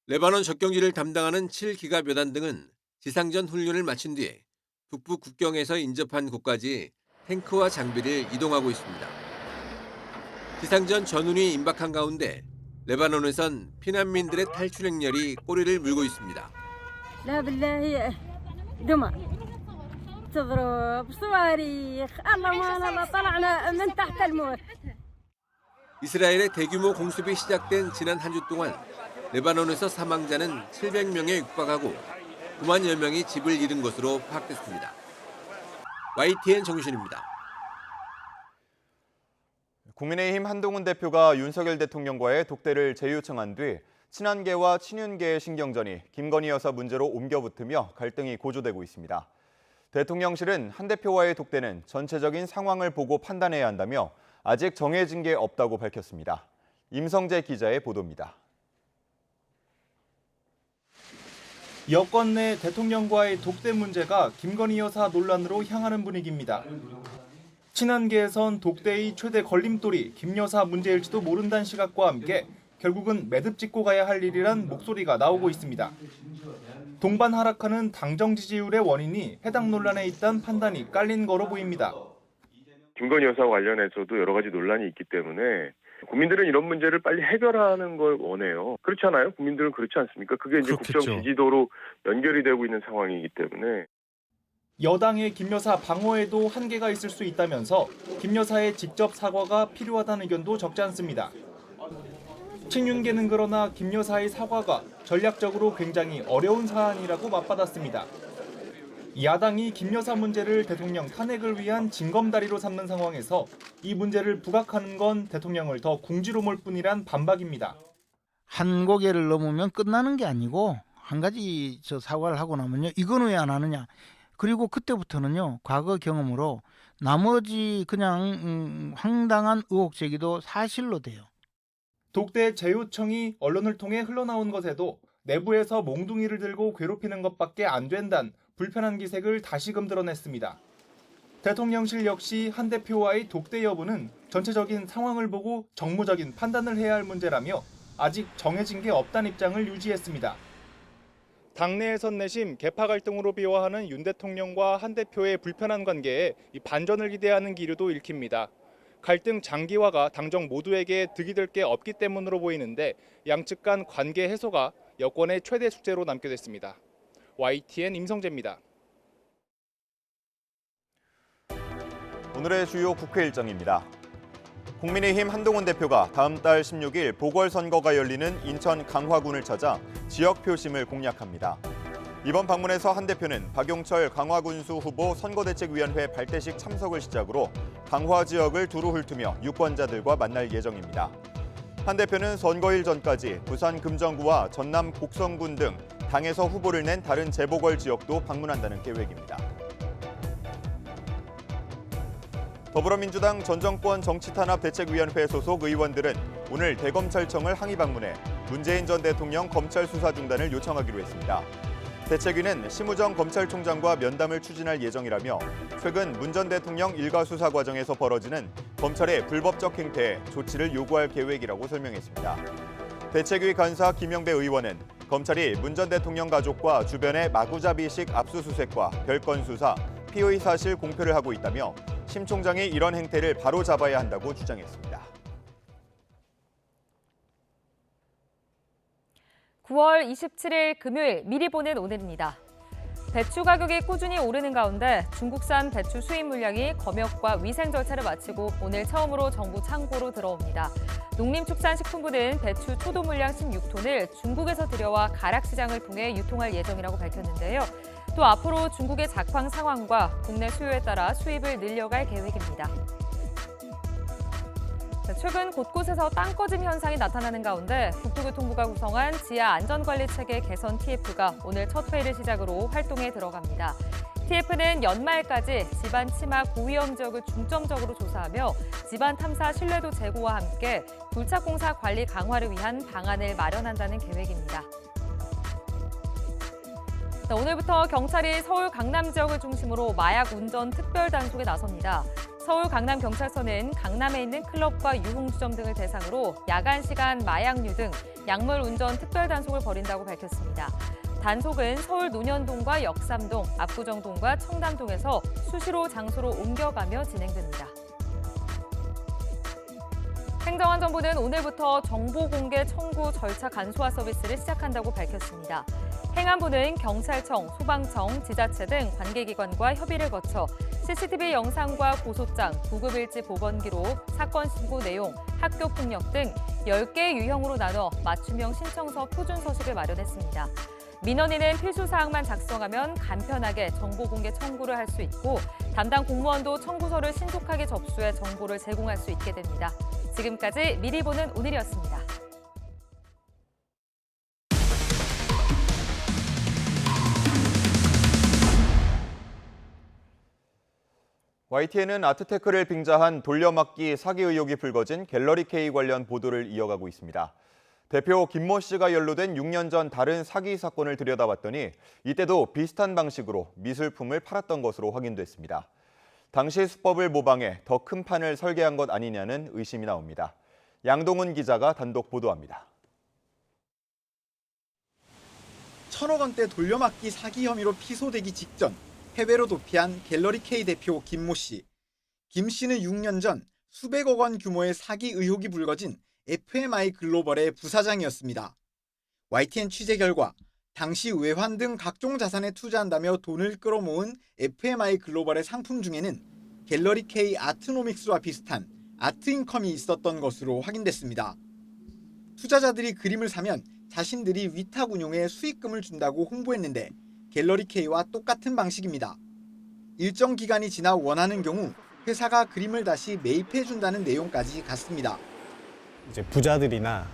Speaker 5: 레바논 접경지를 담당하는 7기가 묘단 등은 지상전 훈련을 마친 뒤에 북부 국경에서 인접한 곳까지 탱크와 장비를 이동하고 있습니다. 지상전 전운이 임박한 가운데 레바논에선 피난민들의 탈출 행렬이 꼬리를 물고 있습니다. 이스라엘의 대규모 공습이 시작된 지난 한 주 동안 레바논에서 사망자는 700명에 육박하고 9만여 명이 집을 잃은 것으로 파악됐습니다. YTN 정유신입니다.
Speaker 1: 국민의힘 한동훈 대표가 윤석열 대통령과의 독대를 재요청한 뒤 친한계와 친윤계의 신경전이 김건희 여사 문제로 옮겨붙으며 갈등이 고조되고 있습니다. 대통령실은 한 대표와의 독대는 전체적인 상황을 보고 판단해야 한다며 아직 정해진 게 없다고 밝혔습니다. 임성재 기자의 보도입니다.
Speaker 12: 여권 내 대통령과의 독대 문제가 김건희 여사 논란으로 향하는 분위기입니다. 친한계에선 독대의 최대 걸림돌이 김 여사 문제일지도 모른다는 시각과 함께 결국은 매듭 짓고 가야 할 일이란 목소리가 나오고 있습니다. 동반 하락하는 당정 지지율의 원인이 해당 논란에 있다는 판단이 깔린 거로 보입니다.
Speaker 13: 김건희 여사 관련해서도 여러 가지 논란이 있기 때문에 국민들은 이런 문제를 빨리 해결하는 걸 원해요. 그렇지 않아요? 국민들은 그렇지 않습니까? 그게 이제 그렇겠죠. 국정 지지도로 연결이 되고 있는 상황이기 때문에.
Speaker 12: 여당의 김 여사 방어에도 한계가 있을 수 있다면서 김 여사의 직접 사과가 필요하다는 의견도 적지 않습니다. 친윤계는 그러나 김 여사의 사과가 전략적으로 굉장히 어려운 사안이라고 맞받았습니다. 야당이 김 여사 문제를 대통령 탄핵을 위한 징검다리로 삼는 상황에서 이 문제를 부각하는 건 대통령을 더 궁지로 몰 뿐이란 반박입니다.
Speaker 25: 한 고개를 넘으면 끝나는 게 아니고 한 가지 사과를 하고 나면요. 이건 왜 안 하느냐. 그리고 그때부터는요. 과거 경험으로 나머지 그냥 황당한 의혹 제기도 사실로 돼요.
Speaker 12: 독대 재요청이 언론을 통해 흘러나온 것에도 내부에서 몽둥이를 들고 괴롭히는 것밖에 안 된다는 불편한 기색을 다시금 드러냈습니다. 대통령실 역시 한 대표와의 독대 여부는 전체적인 상황을 보고 정무적인 판단을 해야 할 문제라며 아직 정해진 게 없다는 입장을 유지했습니다. 당내에선 내심 계파 갈등으로 비화하는 윤 대통령과 한 대표의 불편한 관계에 반전을 기대하는 기류도 읽힙니다. 갈등 장기화가 당정 모두에게 득이 될 게 없기 때문으로 보이는데 양측 간 관계 해소가 여권의 최대 숙제로 남게 됐습니다. YTN 임성재입니다.
Speaker 1: 오늘의 주요 국회 일정입니다. 국민의힘 한동훈 대표가 다음 달 16일 보궐선거가 열리는 인천 강화군을 찾아 지역 표심을 공략합니다. 이번 방문에서 한 대표는 박용철 강화군수 후보 선거대책위원회 발대식 참석을 시작으로 강화 지역을 두루 훑으며 유권자들과 만날 예정입니다. 한 대표는 선거일 전까지 부산 금정구와 전남 곡성군 등 당에서 후보를 낸 다른 재보궐 지역도 방문한다는 계획입니다. 더불어민주당 전 정권 정치탄압대책위원회 소속 의원들은 오늘 대검찰청을 항의 방문해 문재인 전 대통령 검찰 수사 중단을 요청하기로 했습니다. 대책위는 심우정 검찰총장과 면담을 추진할 예정이라며 최근 문 전 대통령 일가 수사 과정에서 벌어지는 검찰의 불법적 행태에 조치를 요구할 계획이라고 설명했습니다. 대책위 간사 김영배 의원은 검찰이 문 전 대통령 가족과 주변의 마구잡이식 압수수색과 별건 수사, 피의 사실 공표를 하고 있다며 심 총장이 이런 행태를 바로잡아야 한다고 주장했습니다.
Speaker 2: 9월 27일 금요일 미리 보는 오늘입니다. 배추 가격이 꾸준히 오르는 가운데 중국산 배추 수입 물량이 검역과 위생 절차를 마치고 오늘 처음으로 정부 창고로 들어옵니다. 농림축산식품부는 배추 초도 물량 16톤을 중국에서 들여와 가락시장을 통해 유통할 예정이라고 밝혔는데요. 또 앞으로 중국의 작황 상황과 국내 수요에 따라 수입을 늘려갈 계획입니다. 최근 곳곳에서 땅 꺼짐 현상이 나타나는 가운데 국토교통부가 구성한 지하 안전관리체계 개선 TF가 오늘 첫 회의를 시작으로 활동에 들어갑니다. TF는 연말까지 집안 침하 고위험 지역을 중점적으로 조사하며 집안 탐사 신뢰도 제고와 함께 불착공사 관리 강화를 위한 방안을 마련한다는 계획입니다. 오늘부터 경찰이 서울 강남 지역을 중심으로 마약 운전 특별 단속에 나섭니다. 서울 강남경찰서는 강남에 있는 클럽과 유흥주점 등을 대상으로 야간 시간 마약류 등 약물 운전 특별 단속을 벌인다고 밝혔습니다. 단속은 서울 논현동과 역삼동, 압구정동과 청담동에서 수시로 장소로 옮겨가며 진행됩니다. 행정안전부는 오늘부터 정보공개 청구 절차 간소화 서비스를 시작한다고 밝혔습니다. 행안부는 경찰청, 소방청, 지자체 등 관계기관과 협의를 거쳐 CCTV 영상과 고소장, 구급일지 보건 기록, 사건 신고 내용, 학교 폭력 등 10개의 유형으로 나눠 맞춤형 신청서 표준 서식을 마련했습니다. 민원인은 필수 사항만 작성하면 간편하게 정보 공개 청구를 할 수 있고 담당 공무원도 청구서를 신속하게 접수해 정보를 제공할 수 있게 됩니다. 지금까지 미리 보는 오늘이었습니다.
Speaker 1: YTN은 아트테크를 빙자한 돌려막기 사기 의혹이 불거진 갤러리K 관련 보도를 이어가고 있습니다. 대표 김모 씨가 연루된 6년 전 다른 사기 사건을 들여다봤더니 이때도 비슷한 방식으로 미술품을 팔았던 것으로 확인됐습니다. 당시 수법을 모방해 더 큰 판을 설계한 것 아니냐는 의심이 나옵니다. 양동훈 기자가 단독 보도합니다.
Speaker 10: 1,000억 원대 돌려막기 사기 혐의로 피소되기 직전 해외로 도피한 갤러리K 대표 김모 씨. 김 씨는 6년 전 수백억 원 규모의 사기 의혹이 불거진 FMI 글로벌의 부사장이었습니다. YTN 취재 결과 당시 외환 등 각종 자산에 투자한다며 돈을 끌어모은 FMI 글로벌의 상품 중에는 갤러리K 아트노믹스와 비슷한 아트인컴이 있었던 것으로 확인됐습니다. 투자자들이 그림을 사면 자신들이 위탁 운용에 수익금을 준다고 홍보했는데 갤러리K와 똑같은 방식입니다. 일정 기간이 지나 원하는 경우 회사가 그림을 다시 매입해준다는 내용까지 같습니다.
Speaker 14: 이제 부자들이나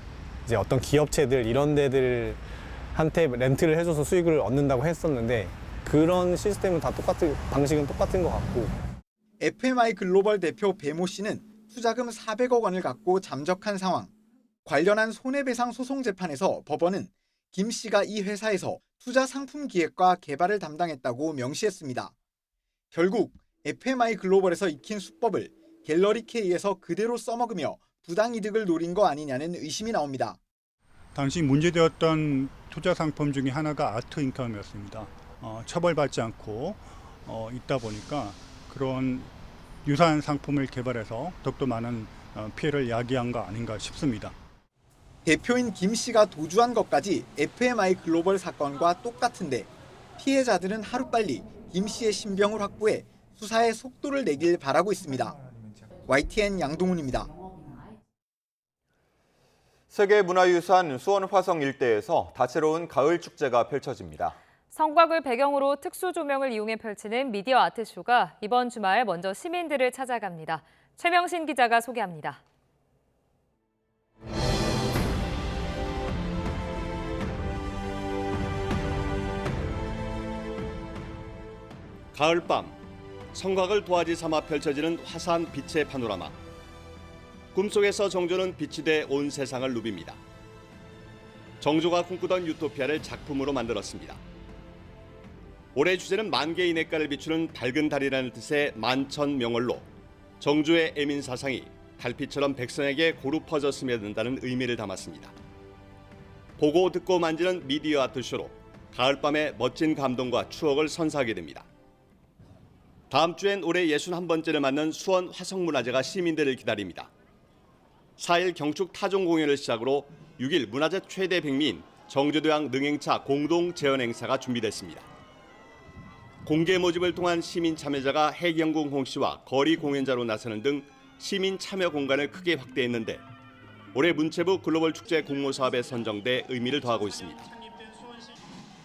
Speaker 14: 이제 어떤 기업체들 이런 데들한테 렌트를 해줘서 수익을 얻는다고 했었는데 그런 시스템은 다 방식은 똑같은 것 같고.
Speaker 10: FMI 글로벌 대표 배모 씨는 투자금 400억 원을 갖고 잠적한 상황. 관련한 손해배상 소송 재판에서 법원은 김 씨가 이 회사에서 투자 상품 기획과 개발을 담당했다고 명시했습니다. 결국 FMI 글로벌에서 익힌 수법을 갤러리K에서 그대로 써먹으며 부당이득을 노린 거 아니냐는 의심이 나옵니다.
Speaker 15: 당시 문제되었던 투자 상품 중에 하나가 아트인컴이었습니다. 처벌받지 않고 있다 보니까 그런 유사한 상품을 개발해서 더욱더 많은 피해를 야기한 거 아닌가 싶습니다.
Speaker 10: 대표인 김 씨가 도주한 것까지 FMI 글로벌 사건과 똑같은데 피해자들은 하루빨리 김 씨의 신병을 확보해 수사에 속도를 내길 바라고 있습니다. YTN 양동훈입니다.
Speaker 1: 세계문화유산 수원 화성 일대에서 다채로운 가을 축제가 펼쳐집니다.
Speaker 2: 성곽을 배경으로 특수 조명을 이용해 펼치는 미디어 아트쇼가 이번 주말 먼저 시민들을 찾아갑니다. 최명신 기자가 소개합니다.
Speaker 16: 가을밤, 성곽을 도화지 삼아 펼쳐지는 화사한 빛의 파노라마. 꿈속에서 정조는 빛이 돼 온 세상을 누빕니다. 정조가 꿈꾸던 유토피아를 작품으로 만들었습니다. 올해 주제는 만개의 냇가를 비추는 밝은 달이라는 뜻의 만천명월로 정조의 애민 사상이 달빛처럼 백성에게 고루 퍼져 스며든다는 의미를 담았습니다. 보고 듣고 만지는 미디어 아트쇼로 가을밤의 멋진 감동과 추억을 선사하게 됩니다. 다음 주엔 올해 61번째를 맞는 수원 화성문화제가 시민들을 기다립니다. 4일 경축 타종 공연을 시작으로 6일 문화재 최대 백미인 정조대왕 능행차 공동 재현 행사가 준비됐습니다. 공개 모집을 통한 시민 참여자가 해경궁 홍씨와 거리 공연자로 나서는 등 시민 참여 공간을 크게 확대했는데 올해 문체부 글로벌 축제 공모 사업에 선정돼 의미를 더하고 있습니다.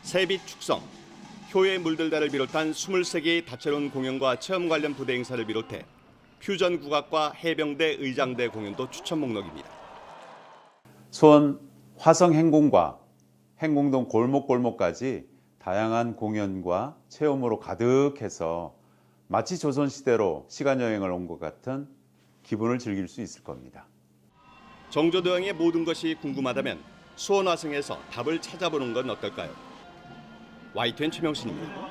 Speaker 16: 새빛 축성, 효에 물들다를 비롯한 23개의 다채로운 공연과 체험 관련 부대 행사를 비롯해 퓨전 국악과 해병대 의장대 공연도 추천 목록입니다.
Speaker 17: 수원 화성 행궁과 행궁동 골목골목까지 다양한 공연과 체험으로 가득해서 마치 조선시대로 시간여행을 온 것 같은 기분을 즐길 수 있을 겁니다.
Speaker 16: 정조대왕의 모든 것이 궁금하다면 수원 화성에서 답을 찾아보는 건 어떨까요? YTN 최명신입니다.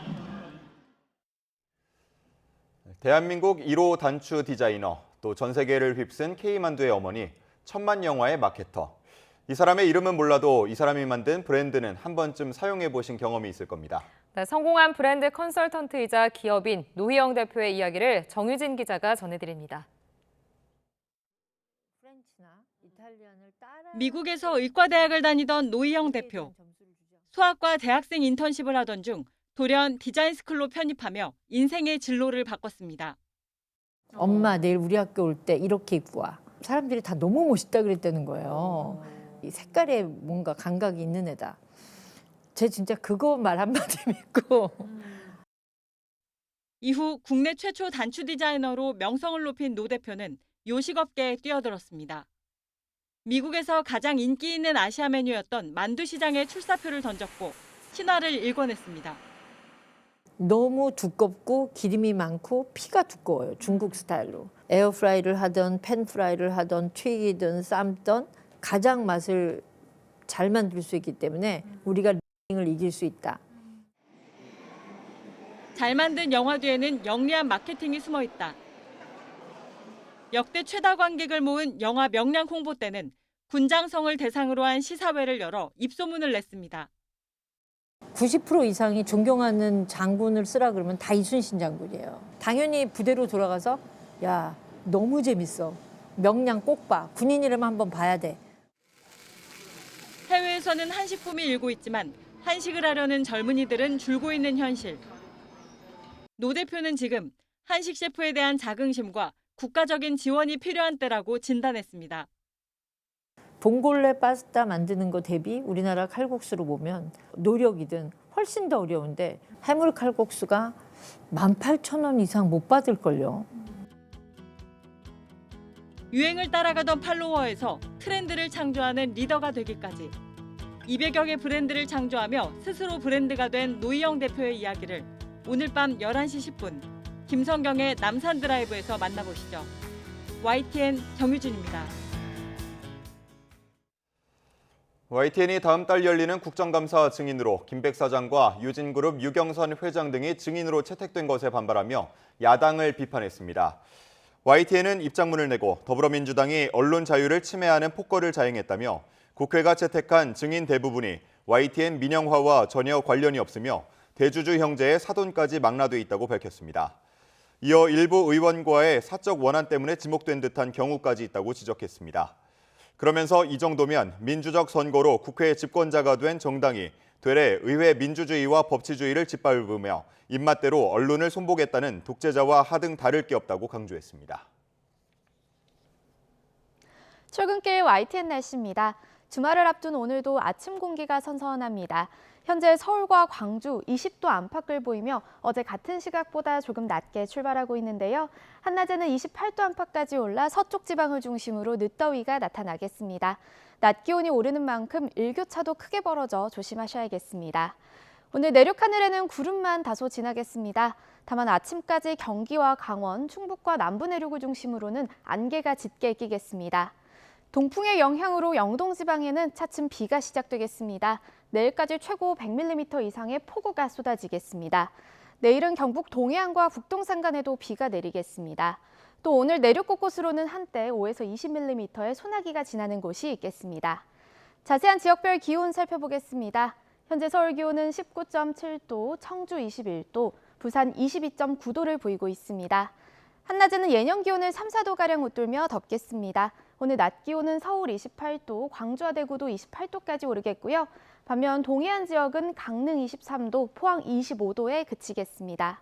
Speaker 1: 대한민국 1호 단추 디자이너, 또 전 세계를 휩쓴 K만두의 어머니, 천만 영화의 마케터. 이 사람의 이름은 몰라도 이 사람이 만든 브랜드는 한 번쯤 사용해 보신 경험이 있을 겁니다.
Speaker 2: 네, 성공한 브랜드 컨설턴트이자 기업인 노희영 대표의 이야기를 정유진 기자가 전해드립니다.
Speaker 18: 미국에서 의과대학을 다니던 노희영 대표. 수학과 대학생 인턴십을 하던 중 돌연 디자인 스쿨로 편입하며 인생의 진로를 바꿨습니다.
Speaker 19: 엄마 내일 우리 학교 올 때 이렇게 입고 와. 사람들이 다 너무 멋있다 그랬다는 거예요. 이 색깔에 뭔가 감각이 있는 애다. 제 진짜 그거 말 한마디 믿고.
Speaker 18: 이후 국내 최초 단추 디자이너로 명성을 높인 노 대표는 요식업계에 뛰어들었습니다. 미국에서 가장 인기 있는 아시아 메뉴였던 만두 시장에 출사표를 던졌고 신화를 일궈냈습니다.
Speaker 19: 너무 두껍고 기름이 많고 피가 두꺼워요. 중국 스타일로. 에어프라이를 하던 팬프라이를 하던 튀기든 삶던 가장 맛을 잘 만들 수 있기 때문에 우리가 링을 이길 수 있다.
Speaker 18: 잘 만든 영화 뒤에는 영리한 마케팅이 숨어 있다. 역대 최다 관객을 모은 영화 명량 홍보 때는 군장성을 대상으로 한 시사회를 열어 입소문을 냈습니다.
Speaker 19: 90% 이상이 존경하는 장군을 쓰라 그러면 다 이순신 장군이에요. 당연히 부대로 돌아가서 야 너무 재밌어. 명량 꼭 봐. 군인이라면 한번 봐야 돼.
Speaker 18: 해외에서는 한식붐이 일고 있지만 한식을 하려는 젊은이들은 줄고 있는 현실. 노 대표는 지금 한식 셰프에 대한 자긍심과 국가적인 지원이 필요한 때라고 진단했습니다.
Speaker 19: 봉골레 파스타 만드는 거 대비 우리나라 칼국수로 보면 노력이든 훨씬 더 어려운데 해물 칼국수가 18,000원 이상 못 받을걸요.
Speaker 18: 유행을 따라가던 팔로워에서 트렌드를 창조하는 리더가 되기까지 200여 개 브랜드를 창조하며 스스로 브랜드가 된 노희영 대표의 이야기를 오늘 밤 11시 10분 김성경의 남산 드라이브에서 만나보시죠. YTN 정유진입니다.
Speaker 1: YTN이 다음 달 열리는 국정감사 증인으로 김 사장과 유진그룹 유경선 회장 등이 증인으로 채택된 것에 반발하며 야당을 비판했습니다. YTN은 입장문을 내고 더불어민주당이 언론 자유를 침해하는 폭거를 자행했다며 국회가 채택한 증인 대부분이 YTN 민영화와 전혀 관련이 없으며 대주주 형제의 사돈까지 망라돼 있다고 밝혔습니다. 이어 일부 의원과의 사적 원한 때문에 지목된 듯한 경우까지 있다고 지적했습니다. 그러면서 이 정도면 민주적 선거로 국회 집권자가 된 정당이 되레 의회 민주주의와 법치주의를 짓밟으며 입맛대로 언론을 손보겠다는 독재자와 하등 다를 게 없다고 강조했습니다.
Speaker 21: 출근길 YTN 날씨입니다.
Speaker 6: 주말을 앞둔 오늘도 아침 공기가 선선합니다. 현재 서울과 광주 20도 안팎을 보이며 어제 같은 시각보다 조금 낮게 출발하고 있는데요. 한낮에는 28도 안팎까지 올라 서쪽 지방을 중심으로 늦더위가 나타나겠습니다. 낮 기온이 오르는 만큼 일교차도 크게 벌어져 조심하셔야겠습니다. 오늘 내륙 하늘에는 구름만 다소 지나겠습니다. 다만 아침까지 경기와 강원, 충북과 남부 내륙을 중심으로는 안개가 짙게 끼겠습니다. 동풍의 영향으로 영동 지방에는 차츰 비가 시작되겠습니다. 내일까지 최고 100mm 이상의 폭우가 쏟아지겠습니다. 내일은 경북 동해안과 북동 산간에도 비가 내리겠습니다. 또 오늘 내륙 곳곳으로는 한때 5에서 20mm의 소나기가 지나는 곳이 있겠습니다. 자세한 지역별 기온 살펴보겠습니다. 현재 서울 기온은 19.7도, 청주 21도, 부산 22.9도를 보이고 있습니다. 한낮에는 예년 기온을 3, 4도가량 웃돌며 덥겠습니다. 오늘 낮 기온은 서울 28도, 광주와 대구도 28도까지 오르겠고요. 반면 동해안 지역은 강릉 23도, 포항 25도에 그치겠습니다.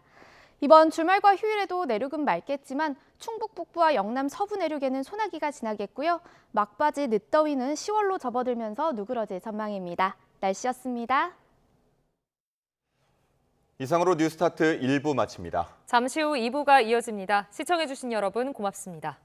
Speaker 6: 이번 주말과 휴일에도 내륙은 맑겠지만 충북 북부와 영남 서부 내륙에는 소나기가 지나겠고요. 막바지 늦더위는 10월로 접어들면서 누그러질 전망입니다. 날씨였습니다.
Speaker 1: 이상으로 뉴스타트 1부 마칩니다.
Speaker 2: 잠시 후 2부가 이어집니다. 시청해주신 여러분 고맙습니다.